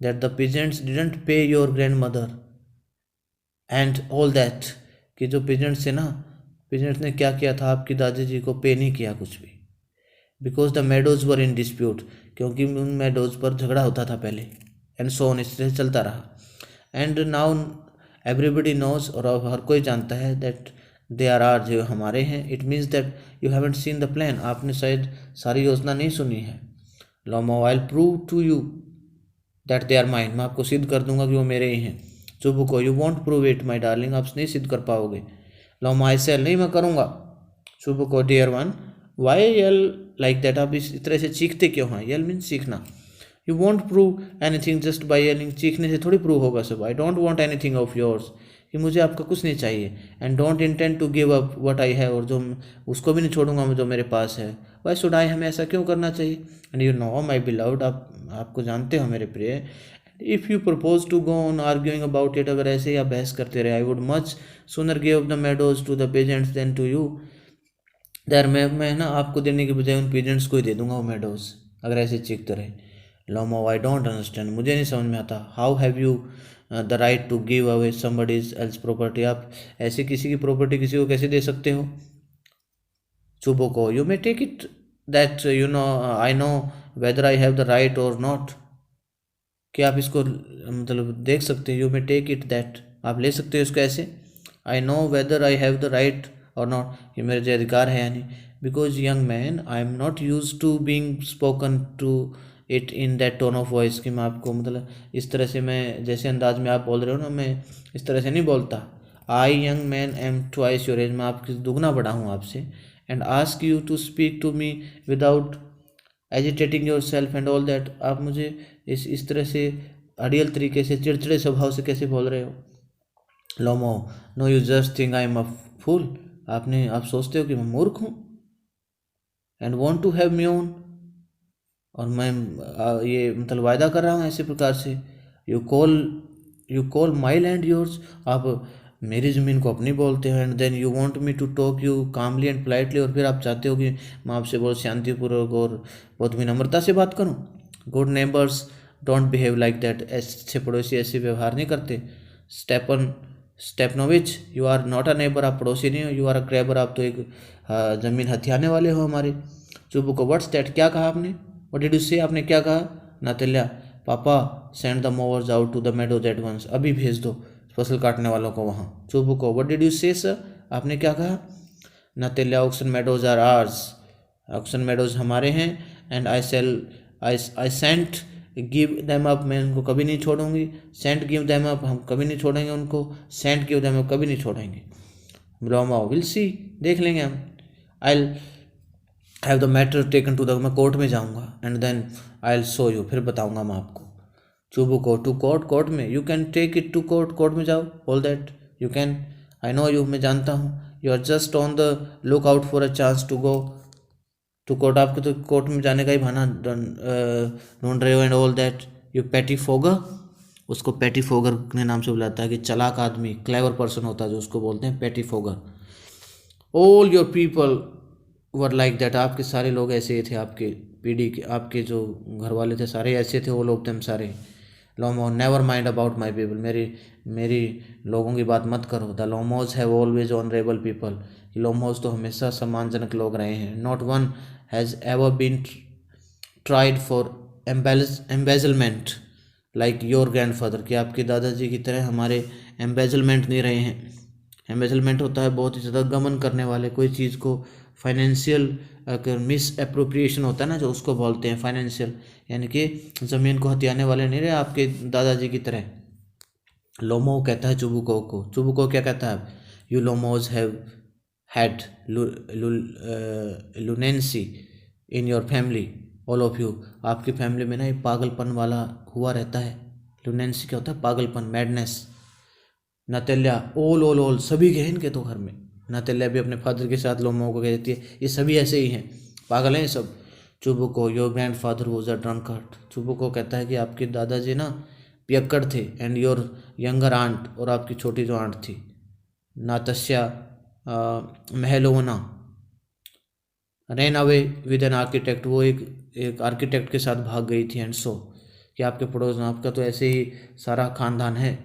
दैट द पीजेंट्स डिडंट पे your grand mother and all that, कि जो पीजेंट्स थे ना, पीजेंट्स ने क्या किया था, आपकी दादी जी को पे नहीं किया कुछ भी। Because the meadows were in dispute, क्योंकि उन मेडोज पर झगड़ा होता था पहले। एंड सो ऑन, इस तरह चलता रहा। एंड नाउ एवरीबडी नोज, और अब हर कोई जानता है दैट दे आर आर, जो हमारे हैं। It means that you haven't seen the plan, आपने शायद सारी योजना नहीं सुनी है। Lomov I will prove to you that they are mine, मैं आपको सिद्ध कर दूंगा कि वो मेरे ही हैं। चुबुको you want prove it my darling, आप नहीं सिद्ध कर पाओगे। लोमो आई सेल, नहीं मैं करूँगा। Chubukov dear one why yell like that, आप इस तरह से चीखते क्यों हैं? यल मीन्स चीखना। You want prove anything just by yelling, चीखने से थोड़ी प्रूव होगा सब। I don't want anything of yours, कि मुझे आपका कुछ नहीं चाहिए। And don't intend to give up what I have, और जो उसको भी नहीं छोड़ूंगा मैं जो मेरे पास है। वाई शुड आई, हमें ऐसा क्यों करना चाहिए? And you know my beloved, आपको जानते हो मेरे प्रिय। If you propose to go on arguing about it, अगर ऐसे ही आप बहस करते रहे, I would much sooner give the meadows to the peasants than to you, यार मैं ना आपको देने के बजाय उन पेजेंट्स को ही दे दूंगा वो मेडोज, अगर ऐसे चीखते रहे। लोमो, आई डोंट अंडरस्टैंड, मुझे नहीं समझ में आता। How have you the right to give away somebody's else property, आप ऐसे किसी की प्रॉपर्टी किसी को कैसे दे सकते हो? Chubukov, you may take it that you know I know whether I have the right or not, कि आप इसको मतलब देख सकते हैं। You may take it that, आप ले सकते हो इसको ऐसे। I know whether I have the right or not, ये मेरे जो अधिकार है यानी। Because young man I am not use to being spoken to it in that tone of voice, कि मैं आपको मतलब इस तरह से, मैं जैसे अंदाज में आप बोल रहे हो ना, मैं इस तरह से नहीं बोलता। I young man am twice your age, मैं आपके दुगना बड़ा हूँ आपसे। And ask you to speak to me without agitating yourself and all that, आप मुझे इस तरह से अड़ियल तरीके से, चिड़चिड़े स्वभाव से कैसे बोल रहे हो? Lomov, no you just think I am a fool, आप सोचते हो कि मैं मूर्ख हूँ। And want to have me own, और मैं ये मतलब वायदा कर रहा हूँ ऐसे प्रकार से। You call my land yours, आप मेरी ज़मीन को अपनी बोलते हो। And then you want me to talk you calmly and politely, और फिर आप चाहते हो कि मैं आपसे बहुत शांतिपूर्वक और बहुत विनम्रता से बात करूँ। Good neighbours don't behave like that, अच्छे पड़ोसी ऐसे व्यवहार नहीं करते। Stepan Stepanovich, you are not a neighbour, आप पड़ोसी नहीं हो। यू आर अ ग्रैबर, आप तो एक ज़मीन हथियाने वाले हो हमारे। चुबू को, व्हाट्स दैट, क्या कहा आपने? व्हाट डिड यू से, आपने क्या कहा? Natalya, papa send the mowers out to the meadows at once, अभी भेज दो फसल काटने वालों को वहाँ। Chubukov, what did you say sir, आपने क्या कहा? Natalya, Oxen Meadows are ours, Oxen Meadows हमारे हैं। And I shan't give them up, मैं उनको कभी नहीं छोड़ूंगी। सेंट गिव दैम अप, हम कभी नहीं छोड़ेंगे उनको। सेंट गिव दैम अप, कभी नहीं छोड़ेंगे। ब्रोमाओ, विल सी, देख लेंगे हम। I have the matter taken to the, मैं कोर्ट में जाऊंगा। And then I will show you, फिर बताऊंगा मैं आपको। Chubukov, to court, court में? You can take it to court, court में जाओ। All that you can, I know you, मैं जानता हूँ। You are just on the look out for a chance to go to court, आपको तो कोर्ट में जाने का ही बहाना ढूंढ रहे हो। And all that you pettifogger, उसको पैटी फोगर के नाम से बुलाता है, कि चालाक आदमी, क्लेवर पर्सन होता है जो, उसको बोलते हैं pettifogger. All your people were like that, आपके सारे लोग ऐसे ही थे, आपके पीढ़ी के, आपके जो घर वाले थे सारे ऐसे थे, वो लोग थे सारे। Lomov, never mind about my people, मेरी मेरी लोगों की बात मत करो। The Lomovs have always honourable people, Lomovs तो हमेशा सम्मानजनक लोग रहे हैं। Not one has ever been tried for embezzlement like your grandfather, कि आपके दादाजी की तरह हमारे एम्बेजलमेंट नहीं रहे हैं। एम्बेजलमेंट होता है बहुत ही ज़्यादा गमन करने वाले, कोई चीज़ को फाइनेंशियल, अगर मिस अप्रोप्रिएशन होता है ना जो, उसको बोलते हैं फाइनेंशियल, यानी कि ज़मीन को हथियाने वाले नहीं रहे आपके दादाजी की तरह। लोमो कहता है चुबुको को, चुबुको क्या कहता है? You Lomovs have had lunacy in your family, all of you, आपकी फैमिली में ना एक पागलपन वाला हुआ रहता है। लुनेंसी क्या होता है? पागलपन, मैडनेस। नातेल्या, ओल सभी के हैं इनके तो घर में। नातेल्या भी अपने फादर के साथ लोमो को कहती है, ये सभी ऐसे ही हैं, पागल हैं सब। चुबुको, your grand father was a drunkard, चुबुको कहता है कि आपके दादाजी ना पियक्कड़ थे। एंड योर यंगर आंट, और आपकी छोटी जो आंट थी Nastasya Mikhailovna, ran away with an architect, वो एक आर्किटेक्ट के साथ भाग गई थी। एंड सो, कि आपके पड़ोस में, आपका तो ऐसे ही सारा खानदान है।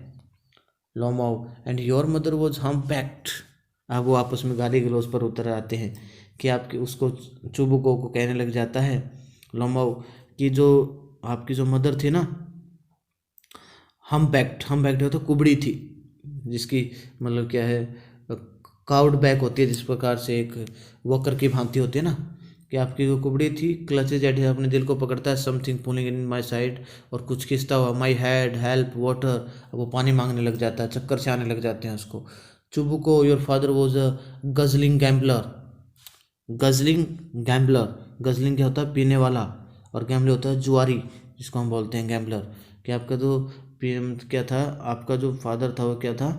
लोमो, एंड योर मदर वॉज हम पैक्ट, अब वो आपस में गाली गलौज पर उतर आते हैं, कि आपके उसको चुबुको को कहने लग जाता है लोमो, कि जो आपकी जो मदर थी ना, हम बैक्ट हो तो कुबड़ी थी, जिसकी मतलब क्या है, काउड बैक होती है, जिस प्रकार से एक वक्र की भांति होती है ना, कि आपकी वो कुबड़ी थी। क्लचेज एट, अपने दिल को पकड़ता है। Something pulling in my side, और कुछ खींचता हुआ। माई हेड हेल्प वाटर, वो पानी मांगने लग जाता है, चक्कर से आने लग जाते हैं उसको। चुबुको, your father was a guzzling gambler, guzzling gambler, guzzling क्या होता है पीने वाला, और गैम्बलर होता है जुआरी, जिसको हम बोलते हैं गैम्बलर। कि आपका जो क्या था, आपका जो फादर था वो क्या था,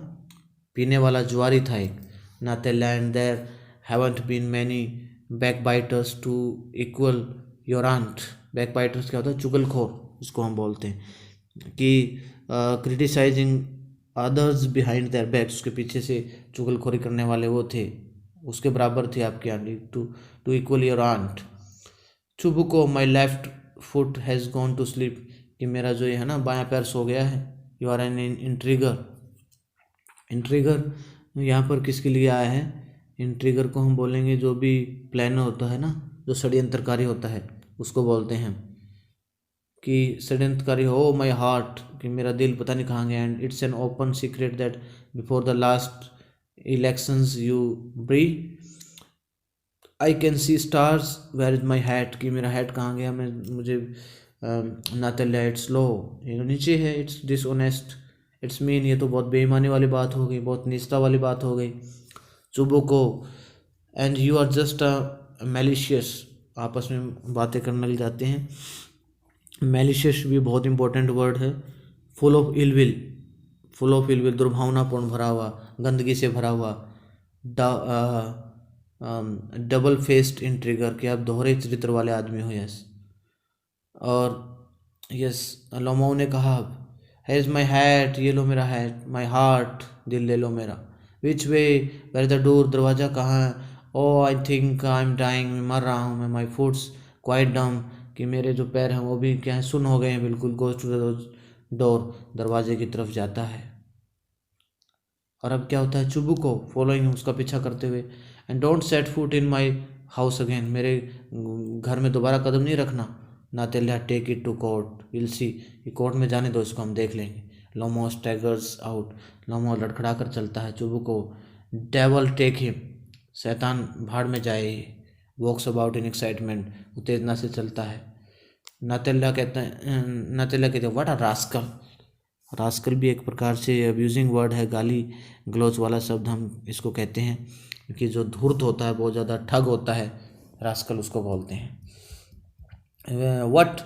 पीने वाला जुआरी था एक। नाते land there haven't been many backbiters to equal your aunt. Backbiters क्या होता है, चुगलखोर जिसको हम बोलते हैं, कि criticising others behind their backs, उसके पीछे से चुगलखोरी करने वाले वो थे, उसके बराबर थी आपकी aunty, to to equal your aunt. Chubukov my left foot has gone to sleep, कि मेरा जो ये है ना बायां पैर सो गया है। You are an intriguer. Intriguer यहाँ पर किसके लिए आया है, इंट्रीगर को हम बोलेंगे जो भी प्लानर होता है ना, जो षड्यंत्रकारी होता है, उसको बोलते हैं। कि षड्यंत्रकारी हो माई हार्ट, कि मेरा दिल पता नहीं कहाँ गया। And it's an open secret that before the last elections you bribe I can see stars where is my hat, कि मेरा हैट कहाँ गया, मैं मुझे नातल्या इट्स लो, ये नीचे है, इट्स डिसऑनेस्ट, इट्स मीन, ये तो बहुत बेईमानी वाली बात हो गई, बहुत निष्ठा वाली बात हो गई। Chubukov and you are just a malicious, आपस में बातें करने लग जाते हैं। मैलिशियस भी बहुत इंपॉर्टेंट वर्ड है। Full of ill will, full of ill will, दुर्भावनापूर्ण भरा हुआ, गंदगी से भरा हुआ। डबल फेस्ड इंट्रिगर, कि आप दोहरे चरित्र वाले आदमी हो। यस, और यस लोमो ने कहा, हैज़ माई हैट, ये लो मेरा हैट, माई हार्ट, दिल ले लो मेरा। Which way, where the door, दरवाज़ा कहाँ है। Oh I think I am dying, मैं मर रहा हूँ मैं। माई फुट्स क्वाइट डम, कि मेरे जो पैर हैं वो भी क्या है, सुन हो गए हैं बिल्कुल। गोज टू द डोर, दरवाजे की तरफ जाता है। और अब क्या होता है, चुबू को फॉलोइंग, उसका पीछा करते हुए। And don't set foot in my house again, मेरे घर में दोबारा कदम नहीं रखना। Natalya take it to court, we'll see, court में जाने दो इसको, हम देख लेंगे। लोमो स्टैगर्स आउट, लोमो लड़खड़ा कर चलता है। चुबू को डेवल टेक हिम, शैतान भाड़ में जाए। वॉक्स अबाउट इन एक्साइटमेंट, उत्तेजना से चलता है। नातेल्या कहते हैं व्हाट आर रास्कल, रास्कल भी एक प्रकार से अब्यूजिंग वर्ड है, गाली गलौच वाला शब्द हम इसको कहते हैं, क्योंकि जो धूर्त होता है, बहुत ज़्यादा ठग होता है, रास्कल उसको बोलते हैं। What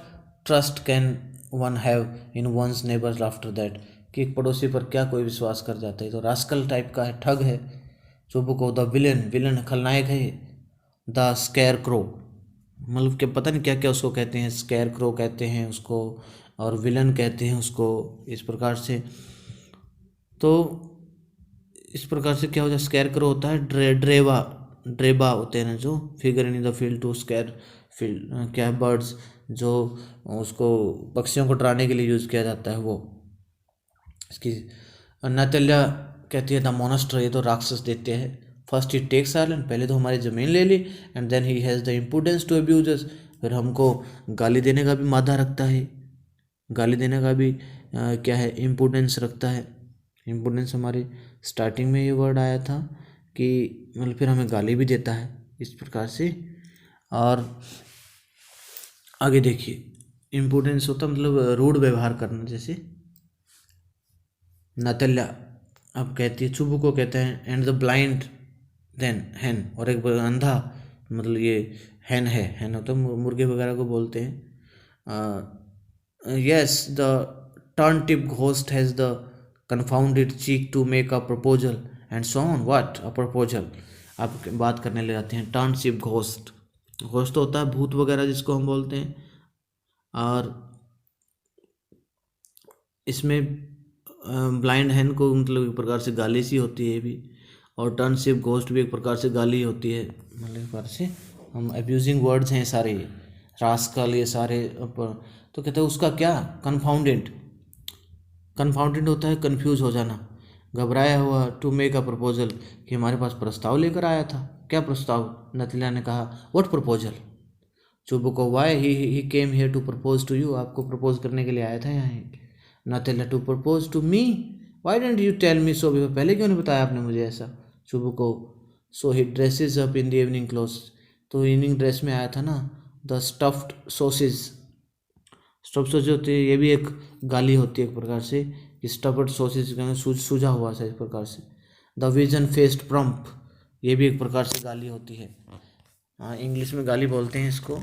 trust can one have in one's neighbours after that, कि एक पड़ोसी पर क्या कोई विश्वास कर जाता है, तो रास्कल टाइप का है, ठग है। चुबू को द विलन, विलन खलनायक है। द स्केयर क्रो, मतलब कि पता नहीं क्या क्या उसको कहते हैं, स्केयर क्रो कहते हैं उसको, और विलन कहते हैं उसको, इस प्रकार से। तो इस प्रकार से क्या हो जाए, स्केयर क्रो होता है ड्रेबा, ड्रेबा होते हैं ना जो, figure in the field to scare field, क्या है, बर्ड्स, जो उसको पक्षियों को डराने के लिए यूज़ किया जाता है वो। इसकी नतल्या कहती है द मोनस्टर, ये तो राक्षस देते हैं। फर्स्ट ही टेक्स आइलैंड, पहले तो हमारी ज़मीन ले ली, and then he has the importance to abuse us, फिर हमको गाली देने का भी मादा रखता है, गाली देने का भी क्या है, इम्पोर्टेंस रखता है। इम्पोर्टेंस हमारी स्टार्टिंग में ये वर्ड आया था, कि मतलब फिर हमें गाली भी देता है इस प्रकार से। और आगे देखिए, इम्पोर्टेंस होता मतलब रूड व्यवहार करना, जैसे नतल्या अब कहती है, चुबू को कहते हैं एंड द ब्लाइंड देन हैन, और एक अंधा, मतलब ये हैन है, हैन होता है मुर्गे वगैरह को बोलते हैं। Yes the turnip ghost has the confounded cheek to make a proposal and so on. What a proposal, आप बात करने ले जाते हैं। टर्न टिप घोस्ट, घोस्ट होता है भूत वगैरह जिसको हम बोलते हैं, और इसमें ब्लाइंड हैन को मतलब एक प्रकार से गाली सी होती है ये भी, और टर्नशिप घोस्ट भी एक प्रकार से गाली होती है, मतलब एक प्रकार से हम अब्यूजिंग वर्ड्स हैं सारे, रास्कल ये सारे। तो कहते हैं उसका क्या, कन्फाउंडेड, कन्फाउंडेड होता है कंफ्यूज हो जाना, घबराया हुआ। टू मेक अ प्रपोजल, कि हमारे पास प्रस्ताव लेकर आया था। क्या प्रस्ताव, नतल्या ने कहा what proposal. Chubukov why he came here to propose to you, आपको प्रपोज करने के लिए आया था यहाँ। Natalya to propose to me, why didn't you tell me so, पहले क्यों नहीं बताया आपने मुझे ऐसा। Chubukov so he dresses up in the evening clothes, तो इवनिंग ड्रेस में आया था ना। The stuffed sausage, stuff sausage होती है, ये भी एक गाली होती है एक प्रकार से, कि स्टफ्ड सॉसेज सूझा हुआ सा इस प्रकार से। द विजन फेस्ड प्रम्प, ये भी एक प्रकार से गाली होती है। हाँ, इंग्लिश में गाली बोलते हैं इसको।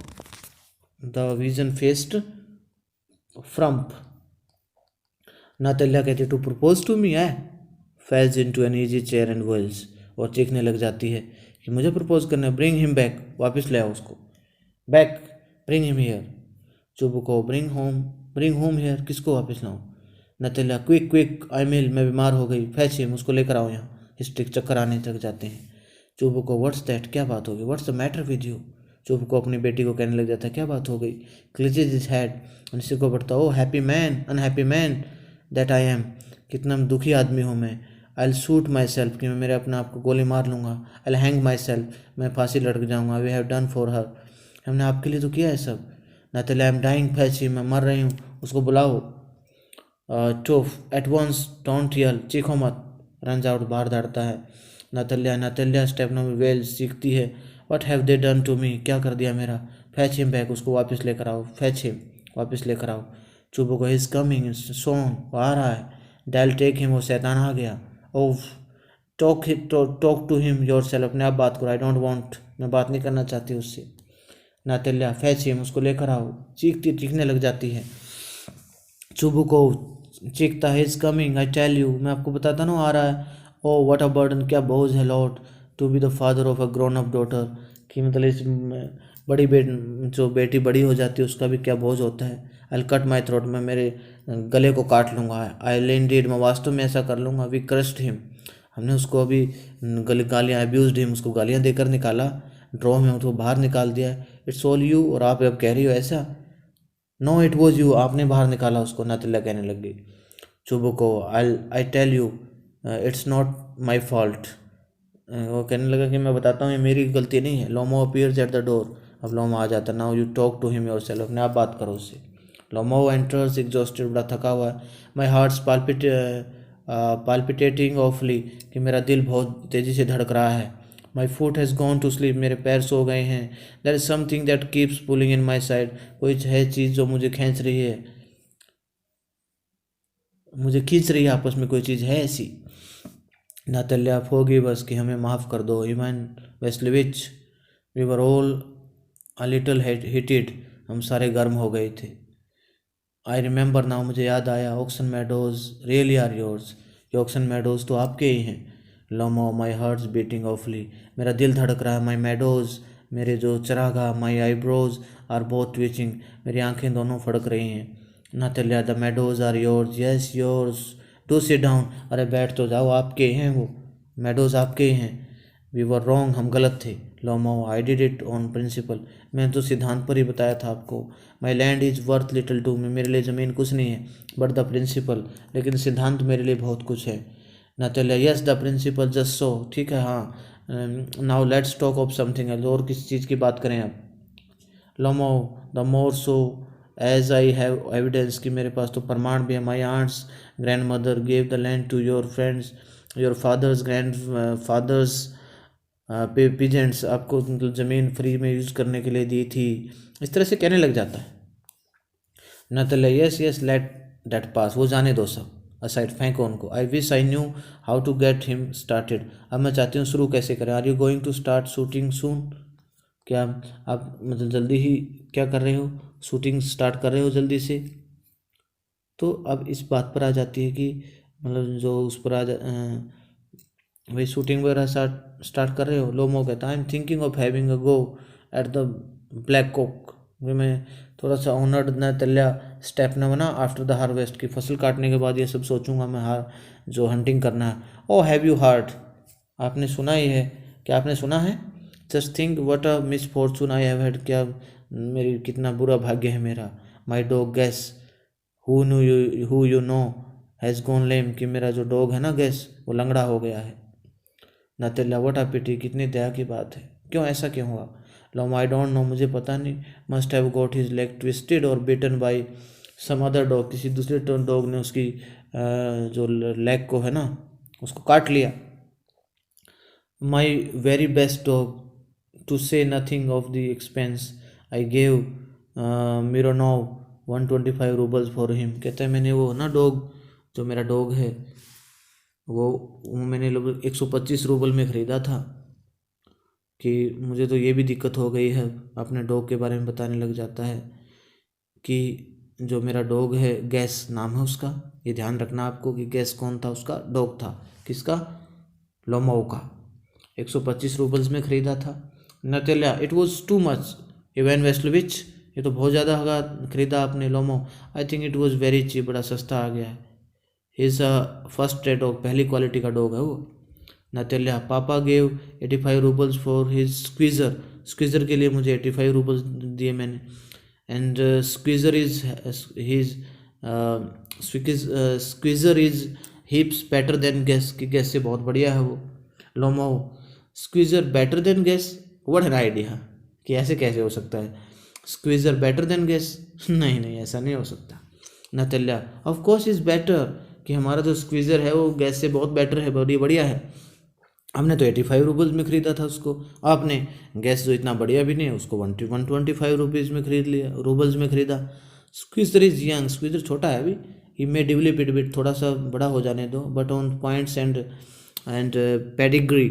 The vision faced frump. Natalya कहती to propose to me, he falls into an easy chair and wails, और चीखने लग जाती है कि मुझे प्रपोज करना है, ब्रिंग हिम बैक, वापस ले आओ उसको, बैक, ब्रिंग हिम हियर। चुप को ब्रिंग होम हियर, किसको वापस लाऊं? नतेला क्विक क्विक, आई मेल, मैं बीमार हो गई, फैच हिम, उसको लेकर आओ यहाँ। हिस्ट्रिक चक्कर आने तक जाते हैं। चुप को व्हाट्स दैट, क्या बात हो गई, what's the matter with you? चुप को अपनी बेटी को कहने लग जाता है क्या बात हो गई? क्लिचेज इज हेड, निश्चित को बढ़ता, oh happy man, unhappy man that I am, कितना दुखी आदमी हूँ मैं। I'll shoot myself, कि मैं मेरे अपने आप को गोली मार लूँगा। I'll hang myself, मैं फांसी लटक जाऊँगा। We have done for her, हमने आपके लिए तो किया है सब। नतल आई एम डाइंग, फैची, मैं मर रही हूँ, उसको बुलाओ। टोफ एट वंस, डोंट यल, चीखो मत। रन आउट, बाहर दौड़ता है। नतल्या स्टेप नंबर वेल, सीखती है। What have they done to me, क्या कर दिया मेरा? फैच हिम बैक, उसको वापस लेकर आओ, फैच हिम, वापस लेकर आओ। चुप को हिज कमिंग, सोन, वो आ रहा है। डेल टेक हिम, वो शैतान आ गया। ओफ, talk to him yourself, अपने आप बात करो। आई डोंट वॉन्ट, मैं बात नहीं करना चाहती उससे। नातल्या फैच हिम, उसको लेकर आओ, चीखने लग जाती है। चुबू को चीखता है, is coming, I tell you, मैं आपको बताता ना आ रहा है। ओ व्हाट अ बर्डन, क्या बोझ है Lord, to be the father of a grown up daughter, कि मतलब इस बड़ी जो बेटी बड़ी हो जाती है उसका भी क्या बोझ होता है। आई कट माई थ्रोट, मैं मेरे गले को काट लूँगा। आई लेन डीड, मैं वास्तव में ऐसा कर लूँगा। वी क्रस्ट हिम, हमने उसको अभी गालियाँ अब्यूज हिम, उसको गालियाँ देकर निकाला, ड्रॉ में उसको बाहर निकाल दिया। इट्स ऑल यू, और आप अब कह रही हो ऐसा? नो इट वॉज यू, आपने बाहर निकाला उसको, नातिल्ला कहने लग गई। Chubukov I tell you it's not my fault, वो कहने लगा कि मैं बताता हूँ ये मेरी गलती नहीं है। Lomov appears at the door, अब लोमो आ जाता। Now you talk to him yourself, अपने आप बात करो उससे। लोमो एंटर्स एग्जॉस्टेड, बड़ा थका हुआ है। माई हार्ट्स पाल्पिटेटिंग ऑफली, कि मेरा दिल बहुत तेज़ी से धड़क रहा है। My foot has gone to sleep, मेरे पैर सो गए हैं। There is something that keeps pulling in my side, कोई है चीज़ जो मुझे खींच रही है, मुझे खींच रही है आपस में, कोई चीज़ है ऐसी। नातल्या फोगी बस, कि हमें माफ़ कर दो। Ivan Vassilevitch, we were all a little heated, हम सारे गर्म हो गए थे। आई रिमेंबर नाउ, मुझे याद आया। Oxen meadows really are yours, ये ऑक्सन मेडोज तो आपके ही हैं। लोमो माई हार्ट्स बीटिंग ऑफली, मेरा दिल धड़क रहा है। माई मेडोज, मेरे जो चरागाह। My eyebrows are both twitching, मेरी आंखें दोनों फड़क रही हैं। Natalya the meadows are yours, yes yours, do sit down, अरे बैठ तो जाओ, आपके ही हैं वो मेडोज, आपके ही हैं। वी वर रॉन्ग, हम गलत थे। Lomov I did it on principle, मैंने तो सिद्धांत पर ही बताया था आपको। My land is worth little to me, मेरे लिए ज़मीन कुछ नहीं है, बट द प्रिंसिपल, लेकिन सिद्धांत मेरे लिए बहुत कुछ है। Natalya yes the principle, just so, ठीक है हाँ। Now let's talk of something else, और किस चीज़ की बात करें अब? Lomov the more so as I have evidence, कि मेरे पास तो प्रमाण भी है। My aunt's grandmother gave the land to your friends, your father's grandfather's peasants, आपको मतलब ज़मीन फ्री में यूज़ करने के लिए दी थी। इस तरह से कहने लग जाता है। Natalya yes yes let that pass, वो जाने दो सब, असाइड, फेंको उनको। I wish I knew how to get him started, अब मैं चाहती हूँ शुरू कैसे करें। Are you going to start shooting soon, क्या आप मतलब जल्दी ही क्या कर रहे हो, शूटिंग स्टार्ट कर रहे हो जल्दी से? तो अब इस बात पर आ जाती है कि मतलब जो उस पर भाई शूटिंग वगैरह स्टार्ट कर रहे हो। लोमो कहता है I am thinking of having a go at the black cock, मैं थोड़ा सा ऑनर्ड न तल्या स्टेप न बना आफ्टर द हार्वेस्ट, की फसल काटने के बाद ये सब सोचूंगा मैं, हार जो हंटिंग करना है। ओ हैव यू हार्ड, आपने सुना ही है, क्या आपने सुना है? Just think what a misfortune I have had, क्या मेरी कितना बुरा भाग्य है मेरा। My dog Guess who you know has gone lame, कि मेरा जो डॉग है ना गैस, वो लंगड़ा हो गया है। नतेला व्हाट अ पिटी, कितनी दया की बात है, क्यों ऐसा क्यों हुआ? लोम आई डोंट नो, मुझे पता नहीं। Must have got his leg twisted और बिटन बाय सम अदर डॉग, किसी दूसरे डॉग ने उसकी जो लेग को है ना उसको काट लिया। My very best dog, to say nothing of the expense, I gave Mironov 125 roubles for him, कहता है मैंने वो ना डॉग, जो मेरा डॉग है वो मैंने लगभग 125 रूबल में ख़रीदा था। कि मुझे तो ये भी दिक्कत हो गई है, अपने डॉग के बारे में बताने लग जाता है कि जो मेरा डॉग है, गैस नाम है उसका, ये ध्यान रखना आपको कि गैस कौन था, उसका डॉग था, किसका, लोमो का। 125 रूबल्स में ख़रीदा था। Natalya, it was too much. Ivan Vassilevitch, ये तो बहुत ज़्यादा होगा, ख़रीदा आपने Lomov. I think it was very cheap, बड़ा सस्ता आ गया है। Is a first rate dog, पहली क्वालिटी का डॉग है वो। Natalya, papa gave 85 roubles for his Squeezer. Squeezer के लिए मुझे 85 रूबल्स दिए मैंने। And Squeezer is his Squeezer is hips better than Guess, कि गैस से बहुत बढ़िया है वो। Lomov, Squeezer better than Guess, what an idea, कि ऐसे कैसे हो सकता है, स्क्वीज़र बेटर देन गैस, नहीं नहीं ऐसा नहीं हो सकता। नतेल्या, ऑफ कोर्स इज़ बेटर, कि हमारा जो स्क्वीज़र है वो गैस से बहुत बेटर है, बड़ी बढ़िया है। हमने तो 85 रूबल्स में ख़रीदा था उसको, आपने गैस जो इतना बढ़िया भी नहीं है उसको 125 रुपीज़ में ख़रीद लिया, रूबल्स में ख़रीदा। स्क्वीज़र इज़ यंग, स्क्वीज़र छोटा है अभी, he may develop it bit, थोड़ा सा बड़ा हो जाने दो, but on points and pedigree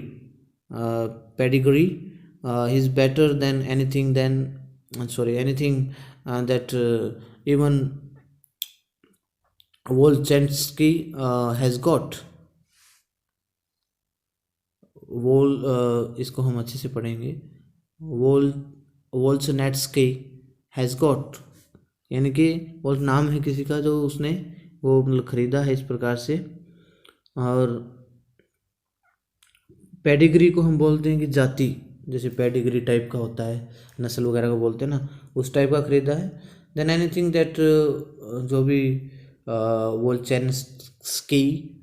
he is better than anything anything that even Volchanetsky has got. इसको हम अच्छे से पढ़ेंगे, वोल्चनेट्स्की हैज़ गॉट, यानी कि वो नाम है किसी का जो उसने वो मतलब ख़रीदा है इस प्रकार से। और पेडिग्री को हम बोलते हैं कि जाति, जैसे पेडिग्री टाइप का होता है, नस्ल वगैरह को बोलते हैं ना, उस टाइप का ख़रीदा है। देन एनीथिंग दैट, जो भी वोल्चेंस्की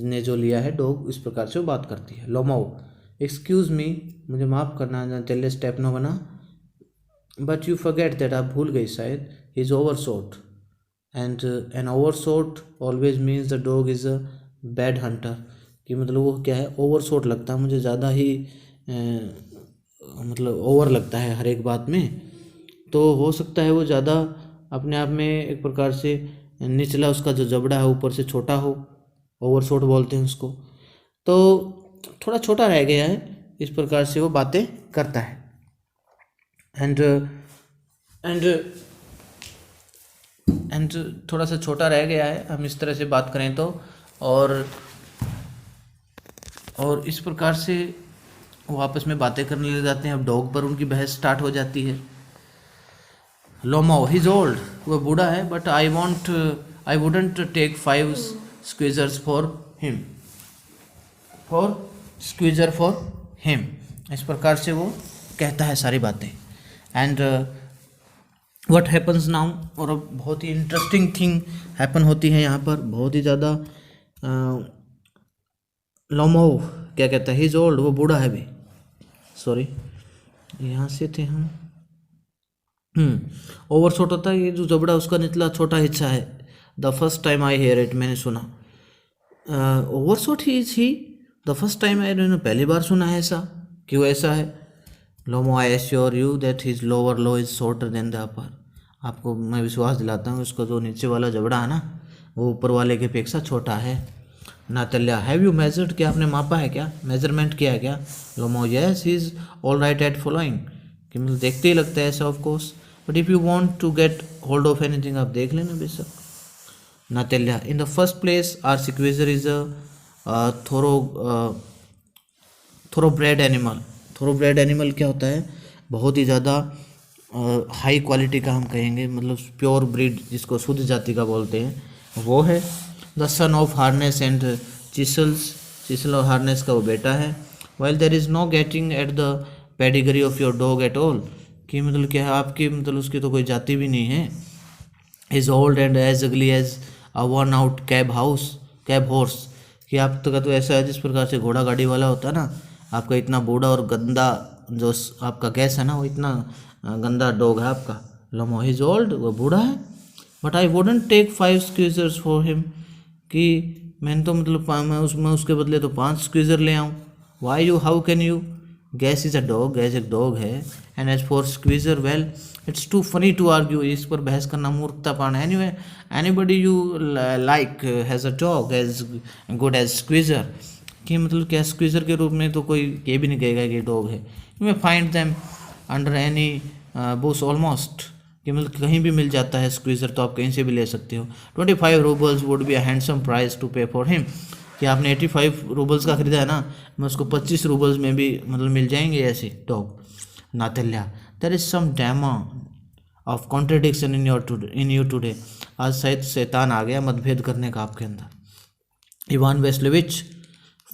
ने जो लिया है डॉग, इस प्रकार से वो बात करती है। लोमो, एक्सक्यूज़ मी, मुझे माफ़ करना, चलिए स्टेप नो बना, बट यू फॉरगेट दैट, आप भूल गई शायद, he is overshot, and an overshot always means the dog is a bad hunter, कि मतलब वो क्या है, ओवरशॉट लगता है मुझे, ज़्यादा ही मतलब ओवर लगता है हर एक बात में, तो हो सकता है वो ज़्यादा अपने आप में एक प्रकार से निचला उसका जो जबड़ा है ऊपर से छोटा हो, ओवरशॉट बोलते हैं उसको, तो थोड़ा छोटा रह गया है, इस प्रकार से वो बातें करता है। एंड थोड़ा सा छोटा रह गया है, हम इस तरह से बात करें तो, और इस प्रकार से वो आपस में बातें करने लग जाते हैं। अब डॉग पर उनकी बहस स्टार्ट हो जाती है। लोमो, ही इज ओल्ड, वो बूढ़ा है, but I wouldn't take 5 squeezers for him, इस प्रकार से वो कहता है सारी बातें। एंड व्हाट हैपन्स नाउ, और अब बहुत ही इंटरेस्टिंग थिंग हैपन होती है यहाँ पर, बहुत ही ज़्यादा। लोमो क्या कहता है, ही इज ओल्ड, वो बूढ़ा है भी, सॉरी यहाँ से थे हम। ओवरशॉट होता है, ये जो जबड़ा उसका निचला छोटा हिस्सा है। The first time I hear it, मैंने सुना। Overshot he the first time I, मैंने पहली बार सुना है ऐसा, क्यों ऐसा है। Lomov, I assure you that his lower low is shorter than the upper, आपको मैं विश्वास दिलाता हूँ उसका जो नीचे वाला जबड़ा है ना, वो ऊपर वाले के अपेक्षा छोटा है। नातल्या, हैव यू मेजर्ड, क्या आपने मापा है क्या, मेजरमेंट किया है क्या। Lomov, yes he is all right at following, कि मतलब देखते ही लगता है ऐसा, of course, but if you want to get hold of anything, आप देख लेना बेशक। Natalya, in the first place our Squeezer is a thoroughbred animal. Thoroughbred animal क्या होता है, बहुत ही ज़्यादा हाई क्वालिटी का हम कहेंगे, मतलब प्योर ब्रीड जिसको शुद्ध जाति का बोलते हैं, वो है। The son of harness and चिसल और हार्नेस का वो बेटा है। While there is know getting at the pedigree of your dog eight all, कि मतलब क्या है आपकी, मतलब उसकी तो कोई जाति भी नहीं है। Is old and as ugly as a worn out cab horse, कि आपका तो ऐसा है जिस प्रकार से घोड़ा गाड़ी वाला होता है ना, आपका इतना बूढ़ा और गंदा जो आपका गैस है ना, वो इतना गंदा डॉग है आपका। लोमो, ही इज ओल्ड, वो बूढ़ा है, but I wouldn't take 5 squeezers for him, कि मैंने तो मतलब मैं उसके बदले तो 5 स्क्वीजर ले आऊँ। Why you, how can you, Guess is a dog, Guess एक डॉग है। And as for Squeezer, well it's too funny to argue, इस पर बहस करना मूर्खतापन है। Anybody you like has a dog as good as Squeezer, कि मतलब क्या स्क्वीज़र के रूप में तो कोई ये भी नहीं कहेगा कि डॉग है। You may find them under any Bush almost, कि मतलब कहीं भी मिल जाता है स्क्वीज़र, तो आप कहीं से भी ले सकते हो। 25 roubles would be a handsome price to pay for him, कि आपने 85 रूबल्स का ख़रीदा है ना, मैं उसको 25 रूबल्स में भी मतलब मिल जाएंगे ऐसे dog. Natalya, there is some demon of contradiction in you today, आज शायद शैतान आ गया मतभेद करने का आपके अंदर। इवान वेस्लोविच,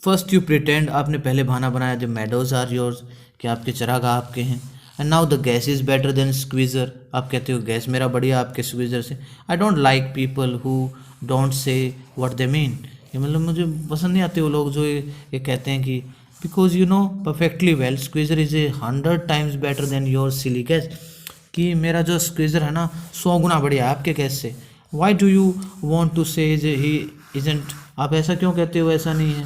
फर्स्ट यू प्रिटेंड, आपने पहले बहाना बनाया द मेडोज आर योर्स, कि आपके चरागाह आपके हैं। And now the gas is better then squeezer, आप कहते हो गैस मेरा बढ़िया आपके स्क्वीज़र से। I don't like people who don't say what they mean, ये मतलब मुझे पसंद नहीं आते वो लोग जो ये कहते हैं कि because you know perfectly well squeezer is 100 times better than your silly gas, कि मेरा जो स्क्वीज़र है ना 100 गुना बढ़िया है आपके गैस से। Why do you want to say he isn't, आप ऐसा क्यों कहते हो ऐसा नहीं है।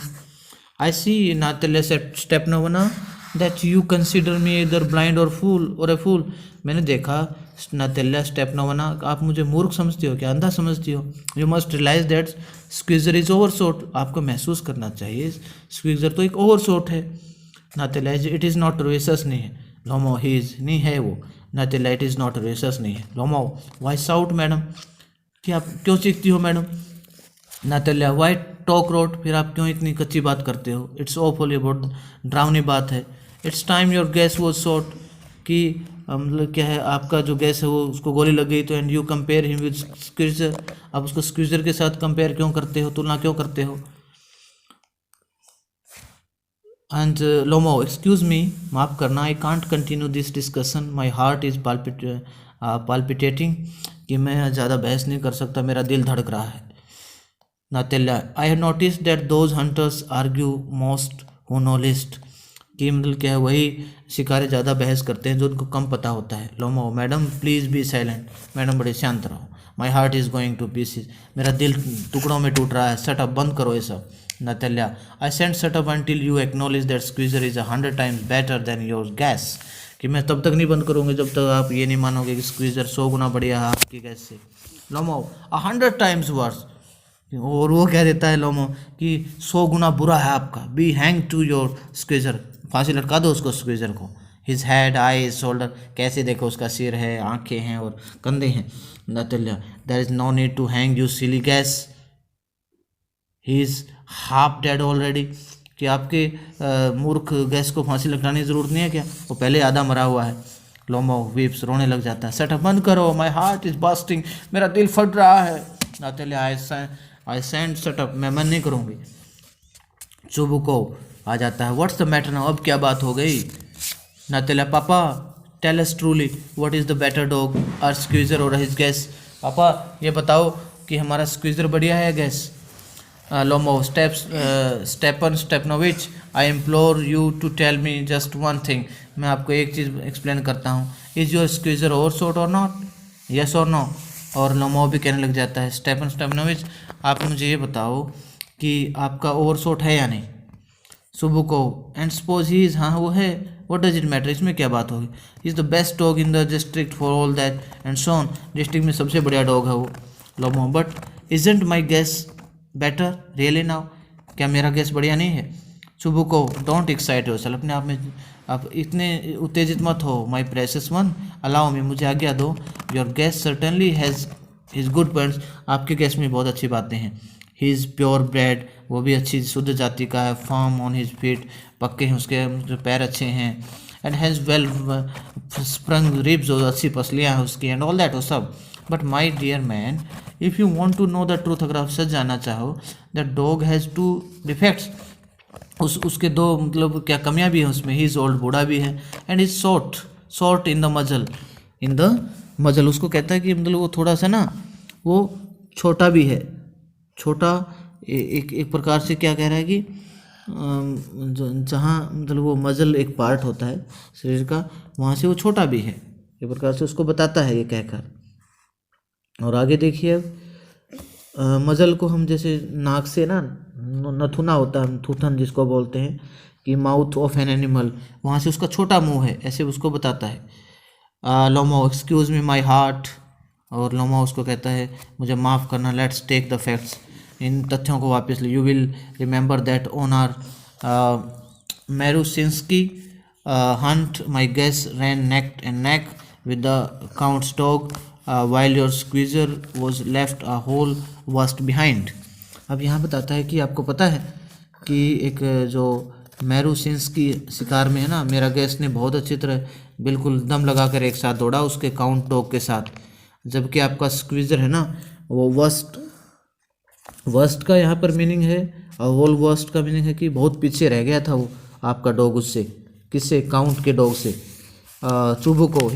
I see Natalya Stepanovna that you consider me either blind और फूल और ए फूल, मैंने देखा नातल्या स्टेप नोवना, आप मुझे मूर्ख समझती हो क्या, अंधा समझती हो। You must realize that Squeezer is overshot, आपको महसूस करना चाहिए स्क्वीज़र तो एक ओवरसोट है। Natalya, it is not recess, नहीं है। लोमो, ही इज, नहीं है वो। Natalya, it is not recess, नहीं है। लोमो, वाई साउट मैडम, कि आप क्यों चीखती हो मैडम। नातल्या, वाई टॉक रोट, फिर आप क्यों इतनी कच्ची बात करते हो। इट्स ऑफुली बहुत ड्रावनी बात है। It's time your gas was shot, कि मतलब क्या है आपका जो गैस है वो उसको गोली लग गई, तो and you compare him with squeezer, आप उसको स्क्वीज़र के साथ कंपेयर क्यों करते हो, तुलना क्यों करते हो। एंड लोमो, एक्सक्यूज मी, माफ़ करना, I can't continue this discussion, my heart is palpitating, कि मैं ज़्यादा बहस नहीं कर सकता, मेरा दिल धड़क रहा है। Natalya, I have notice that those hunters argue most who know least, कि मतलब क्या है वही शिकारी ज़्यादा बहस करते हैं जो उनको कम पता होता है। Lomov, madam please be silent, madam बड़े शांत रहो। My heart is going to pieces, मेरा दिल टुकड़ों में टूट रहा है। शट अप, बंद करो ये सब। Natalya, I shan't shut up until you acknowledge that Squeezer is 100 times better than your Guess, कि मैं तब तक नहीं बंद करूँगी जब तक आप ये नहीं मानोगे कि स्क्वीज़र 100 गुना बढ़िया है आपकी गैस से। लोमो, 100 टाइम्स वर्स, और वो कह देता है लोमो कि 100 गुना बुरा है आपका। Be hang to your Squeezer, फांसी लटका दो उसको स्क्वीज़र को। हिज हेड, आईज, शोल्डर, कैसे देखो उसका सिर है, आंखें हैं और कंधे हैं। Natalya, there is no need to hang you silly Guess, he is half dead already, कि आपके मूर्ख गैस को फांसी लगाने की ज़रूरत नहीं है क्या, वो पहले आधा मरा हुआ है। लोमो वीप्स, रोने लग जाता है। सेट बंद करो, माई हार्ट इज़ बस्टिंग, मेरा दिल फट रहा है। नातल्या, आई सेंड सेटअप, मैं मन नहीं करूँगी। चुबुको आ जाता है। व्हाट्स द मैटर नाउ, अब क्या बात हो गई। Natalya, papa tell us truly what is the better dog, our Squeezer or his Guess, papa ये बताओ कि हमारा स्क्वीज़र बढ़िया है Guess. Lomov, Stepan Stepanovich, I implore you to tell me just one thing, मैं आपको एक चीज़ एक्सप्लेन करता हूँ। Is your Squeezer overshot or not, yes or no. और लोमो भी कहने लग जाता है, स्टेपन स्टेपनोविच, आप मुझे ये बताओ कि आपका ओवरशॉट है या नहीं। सुबुको, एंड सपोज ही इज़, हाँ वो है, व्हाट डज इट मैटर, इसमें क्या बात होगी। Is the best dog in the district for all that and soon, district में सबसे बढ़िया डॉग है वो। Lomov, but isn't my Guess better really now, क्या मेरा गैस बढ़िया नहीं है। सुबुको, डोंट एक्साइट योरसेल्फ, अपने आप में आप इतने उत्तेजित मत हो। माई प्रेशियस वन, अलाउ मी, मुझे आज्ञा दो। Your gas certainly has his good points, आपके गैस में बहुत अच्छी बातें हैं। ही इज़ प्योर ब्रेड, वो भी अच्छी शुद्ध जाति का है। फर्म ऑन हिज फीट, पक्के हैं उसके जो पैर अच्छे हैं। And has well sprung ribs, जो अच्छी पसलियाँ हैं उसकी, एंड ऑल दैट, वो सब। But my dear man, if you want to know the truth, अगर आप सच जानना चाहो, दैट डॉग हैज़ 2 डिफेक्ट्स, उसके 2 मतलब क्या कमियां भी हैं उसमें। ही इज़ ओल्ड, बूढ़ा भी है। And is short in the मजल, उसको कहता है कि मतलब वो थोड़ा सा ना वो छोटा भी है। छोटा एक प्रकार से क्या कह रहा है कि जहाँ मतलब वो मजल एक पार्ट होता है शरीर का, वहाँ से वो छोटा भी है, एक प्रकार से उसको बताता है ये कहकर। और आगे देखिए, मजल को हम जैसे नाक से ना नथुना होता है, थूथन जिसको बोलते हैं, कि माउथ ऑफ एन एनिमल, वहाँ से उसका छोटा मुंह है, ऐसे उसको बताता है। लोमो, एक्सक्यूज़ मी माई हार्ट, और लोमो उसको कहता है मुझे माफ़ करना। लेट्स टेक द फैक्ट्स, इन तथ्यों को वापस ले। You will remember that owner Marusinski hunt, my guess ran neck and neck with the count's dog, while your squeezer was left a whole worst behind. अब यहाँ बताता है कि आपको पता है कि एक जो मैरूसिंस्की शिकार में है ना, मेरा गैस ने बहुत अच्छी तरह बिल्कुल दम लगाकर एक साथ दौड़ा उसके काउंट डॉग के साथ, जबकि आपका स्क्वीजर है ना वो वर्स्ट का यहाँ पर मीनिंग है, और होल वर्स्ट का मीनिंग है कि बहुत पीछे रह गया था वो आपका डॉग उससे, किससे, काउंट के डॉग से। चुबुको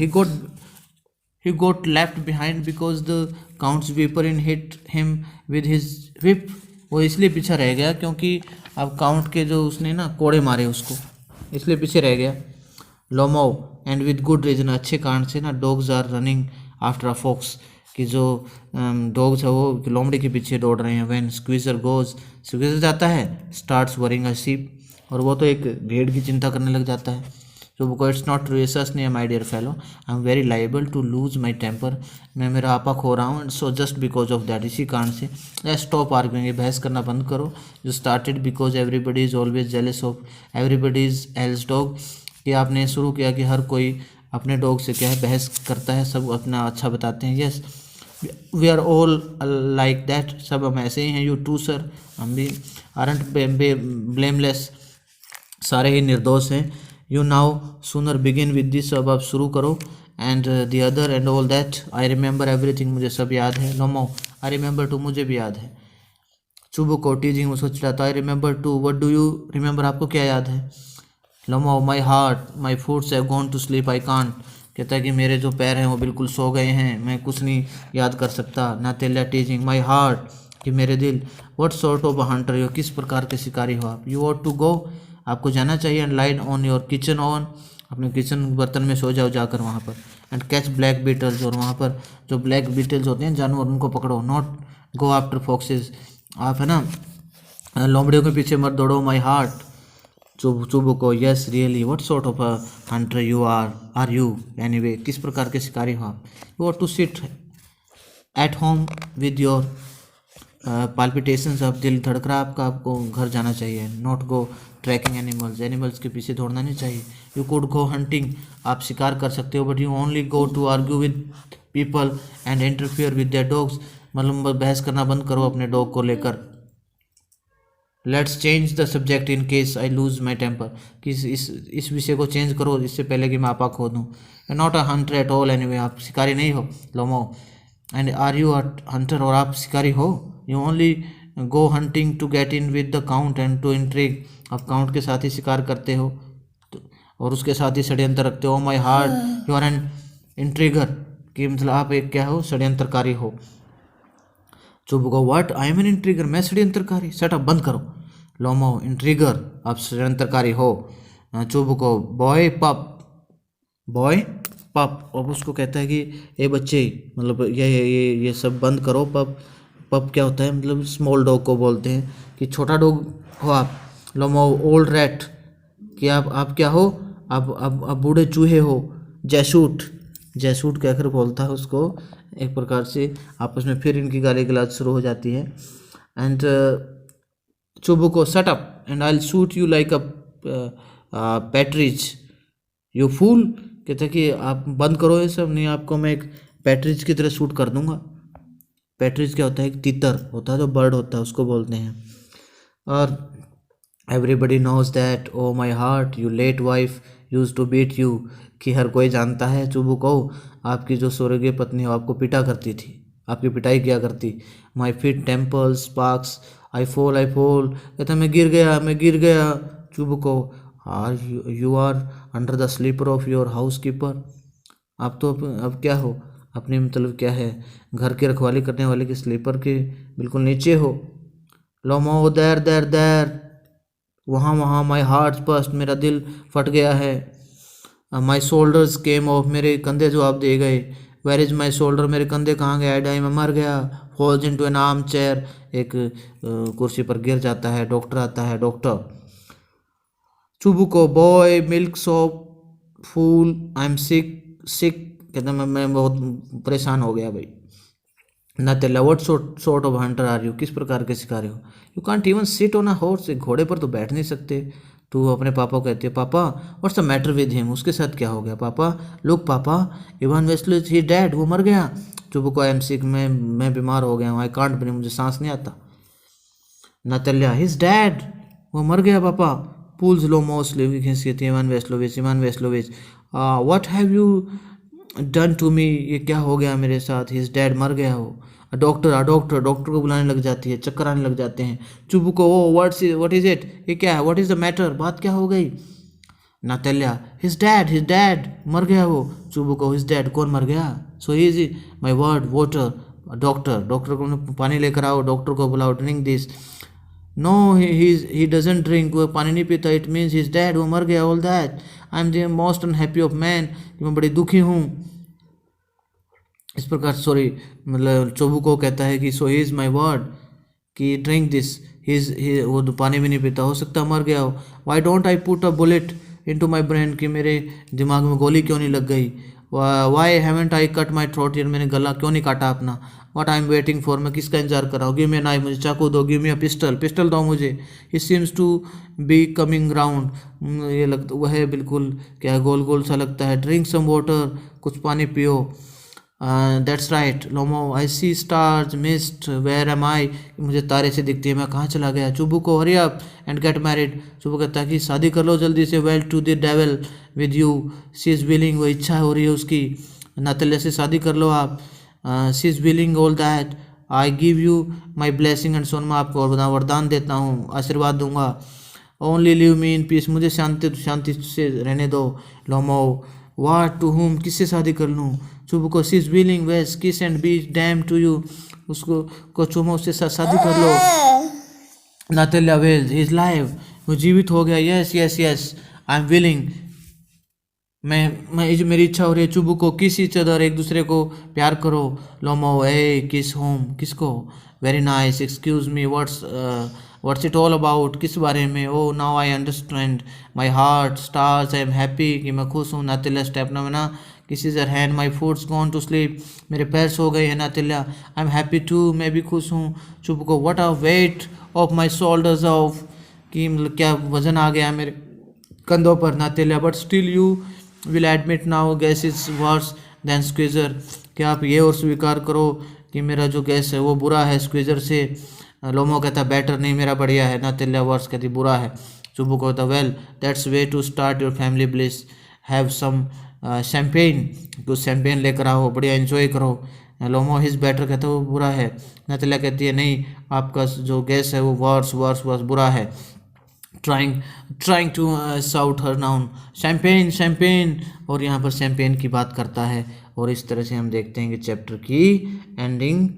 he got left behind because the count's weapon hit him with his whip. वो इसलिए पीछे रह गया क्योंकि अब काउंट के जो उसने ना कोड़े मारे उसको, इसलिए पीछे रह गया। Lomov and with good reason, अच्छे कारण से ना, dogs are running after a fox, कि जो डॉग्स है वो लोमड़ी के पीछे दौड़ रहे हैं। व्हेन स्क्वीजर जाता है, स्टार्ट्स वरिंग अ शीप, और वो तो एक भेड़ की चिंता करने लग जाता है। तो बिकॉज इट्स नॉट रेसस ने my dear fellow, I am very liable to lose my temper, मैं मेरा आपा खो रहा हूँ, and so just because of that, इसी कारण से स्टॉप आर्ग्यूइंग, ये बहस करना बंद करो। जो started because everybody is always jealous of everybody is else dog, कि आपने शुरू किया कि हर कोई अपने डॉग से क्या है बहस करता है, सब अपना अच्छा बताते हैं। Yes we are all like that, सब हम ऐसे ही हैं। यू टू सर, हम भी आरंट ब्लेमलेस, सारे ही निर्दोष हैं। You now sooner begin with this, अब आप शुरू करो। And the other and all that, I remember everything, मुझे सब याद है। लोमो आई रिमेंबर टू, मुझे भी याद है। चुबुको टीजिंग, उसको चिढ़ाता, I remember too, what do you remember, आपको क्या याद है। Lomov my heart my foods have gone to sleep, I can't, कहता है कि मेरे जो पैर हैं वो बिल्कुल सो गए हैं, मैं कुछ नहीं याद कर सकता। ना तेल्या टीजिंग माई हार्ट, कि मेरे दिल। What sort of Hunter you, किस प्रकार के शिकारी हो आप। यू वॉट टू गो, आपको जाना चाहिए। And line on your kitchen on, अपने किचन बर्तन में सो जाओ जाकर वहाँ पर। एंड कैच ब्लैक बीटल्स, और वहाँ पर जो ब्लैक बीटल्स होते हैं जानवर, उनको पकड़ो। नॉट गो आफ्टर फॉक्सेस, आप है ना लोमड़ियों के पीछे मत दौड़ो। My heart Chubukov, yes really, what sort of a hunter you are you anyway, किस प्रकार के शिकारी हो आप। You want to sit at home with your palpitations, अब दिल धड़क रहा आपका, आपको घर जाना चाहिए। नॉट गो ट्रैकिंग एनिमल्स के पीछे दौड़ना नहीं चाहिए। यू कुड गो हंटिंग, आप शिकार कर सकते हो, but you only go to argue with people and interfere with their dogs, मतलब बहस करना बंद करो अपने डॉग को लेकर। Let's change the subject in case I lose my temper, कि इस विषय को चेंज करो इससे पहले कि मैं आपा खो दूँ। Not a hunter at all anyway, आप शिकारी नहीं हो। Lomov and are you a hunter, और आप शिकारी हो। You only go hunting to get in with the count and to intrigue, आप काउंट के साथ ही शिकार करते हो और उसके साथ ही षड्यंत्र रखते हो। My heart you are an intriguer, कि मतलब आप एक क्या हो, षड्यंत्रकारी हो। चुप गो, what, I am an intriguer, मैं षड्यंत्रकारी, सेट अप, बंद करो। लोमो इंट्रिगर, आप षड्यंत्रकारी हो। चुप गो, बॉय पप, अब उसको कहता है कि ए बच्चे, मतलब ये सब बंद करो। पप क्या होता है, मतलब स्मॉल डॉग को बोलते हैं, कि छोटा डॉग हो आप। लोमो ओल्ड रैट, कि आप क्या हो, आप बूढ़े चूहे हो। जैसूट कहकर बोलता है उसको, एक प्रकार से आपस में फिर इनकी गाली गलौज शुरू हो जाती है। And Chubukov, shut up and I will shoot you like a partridge, you fool, कहते हैं कि आप बंद करो ये सब, नहीं आपको मैं एक पैट्रिज की तरह शूट कर दूंगा। पैट्रिज क्या होता है, एक तीतर होता है, जो बर्ड होता है, उसको बोलते हैं। और everybody knows that oh my heart you late wife use to beat you, कि हर कोई जानता है चुबुको, आपकी जो स्वर्गीय पत्नी हो आपको पिटा करती थी, आपकी पिटाई किया करती। My fit temples sparks, I fall, कहता मैं गिर गया। Chubukov, you are under the slipper of your housekeeper, आप तो अब क्या हो, अपने मतलब क्या है, घर की रखवाली करने वाले के स्लीपर के बिल्कुल नीचे हो। लोमो देर, वहाँ माई हार्ट बस्ट, मेरा दिल फट गया है। माई शोल्डर्स केम ऑफ, मेरे कंधे जवाब दे गए। वेर इज माई शोल्डर, मेरे कंधे कहाँ गए। आई डाई, मैं मर गया। Falls into an armchair, एक कुर्सी पर गिर जाता है। डॉक्टर आता है, doctor. Chubukov, boy milksop fool, I am sick, कहता मैं बहुत परेशान हो गया भाई। Natalya what sort of hunter are you, किस प्रकार के शिकारी हो। You can't even sit on a horse, एक घोड़े पर तो बैठ नहीं सकते। तो अपने पापा को कहती है, पापा what's the matter with him, उसके साथ क्या हो गया पापा। लुक पापा, इवान वेस्टलुइज ही डेड, वो मर गया। चुबुको, आई एम सिक, मैं बीमार हो गया हूँ, आई कांट ब्रीथ, मुझे सांस नहीं आता। नाताल्या, हिज डैड, वो मर गया पापा। पुल्स लोमो स्लीव खींच के, Ivan Vassilevitch what have you done to me, ये क्या हो गया मेरे साथ। हिज डैड, मर गया हो। डॉक्टर को बुलाने लग जाती है, चक्कर आने लग जाते हैं। चुबुको, ओ व्हाट इज इट, ये क्या है, व्हाट इज द मैटर, बात क्या हो गई। नाताल्या, हिज डैड मर गया वो। चुबुको, हिज डैड, कौन मर गया। So he is my word water, doctor को पानी लेकर आओ, डॉक्टर को बुलाओ, drink this. No he doesn't drink, वो पानी नहीं पीता, इट मीन्स हिज डैड, वो मर गया। All that, I am the most unhappy of man, मैं बड़ी दुखी हूँ। इस प्रकार सॉरी, मतलब चोबुको कहता है कि सो ही इज़ माई वर्ड, कि ड्रिंक दिस, वो तो पानी भी नहीं पीता, हो सकता मर गया हो। Why don't I put a bullet in to my brain, कि मेरे दिमाग में गोली क्यों नहीं लग गई। Why haven't I cut my throat, यार मैंने गला क्यों नहीं काटा अपना। What I am waiting for, मैं किसका इंतजार कर रहा हूँ। गिव मी नाइफ, मुझे चाकू दो। गिव मी अ पिस्टल दो मुझे। He seems to be coming round, ये लगता वह है बिल्कुल क्या गोल गोल सा लगता है। ड्रिंक सम वाटर, कुछ पानी पियो। That's right Lomov, I see stars mist, where am I, मुझे तारे से दिखती है, मैं कहाँ चला गया। Chubukov, hurry up and get married, Chubukov कहता है कि शादी कर लो जल्दी से। Well to the devil with you, she is willing, वो इच्छा हो रही है उसकी। नाताल्या से शादी कर लो आप। She is willing all that, I give you my blessing and soon, मैं आपको वरदान देता हूँ, आशीर्वाद दूंगा। Only live me in peace, मुझे शांति से रहने दो। लोमो, वाट टू हुम, किससे शादी कर लूँ। चुबुको, सी is willing, was kiss and be damn to you, उसको चुमो, उससे शादी कर लो। Natalya, well he is live, वो जीवित हो गया। यस आई एम विलिंग, मैं मेरी इच्छा हो रही है। चुबुको, किस ईच अदर, एक दूसरे को प्यार करो। लोमो, ए किस होम, किसको। Very nice, excuse me, what's it all about, किस बारे में। Oh now I understand, my heart stars, I am happy, कि मैं खुश हूँ। Natalya, Stepanovna kiss is hand, my foot's gone to sleep, मेरे पैर सो गए हैं। Natalya, I am happy too, मैं भी खुश हूँ। Chubukov, what a weight of my shoulders off, कि मतलब क्या वजन आ गया मेरे कंधों पर। नाताल्या, but still you will admit now gas is verse then squeezer, क्या आप ये और स्वीकार करो कि मेरा जो गैस है वो बुरा है स्क्वीजर से। लोमो कहता बेटर नहीं, मेरा बढ़िया है। नाताल्या वर्स कहती बुरा है। चुबुको कहता well that's way to start your family bliss, have some champagne, कुछ शैम्पेन लेकर आओ, बढ़िया एंजॉय करो। लोमो हिज बेटर कहता वो बुरा है। नाताल्या कहती है नहीं, आपका जो गैस है वो वर्स बुरा है। trying to shout her down, champagne, और यहाँ पर शैम्पेन की बात करता है। और इस तरह से हम देखते हैं कि चैप्टर की एंडिंग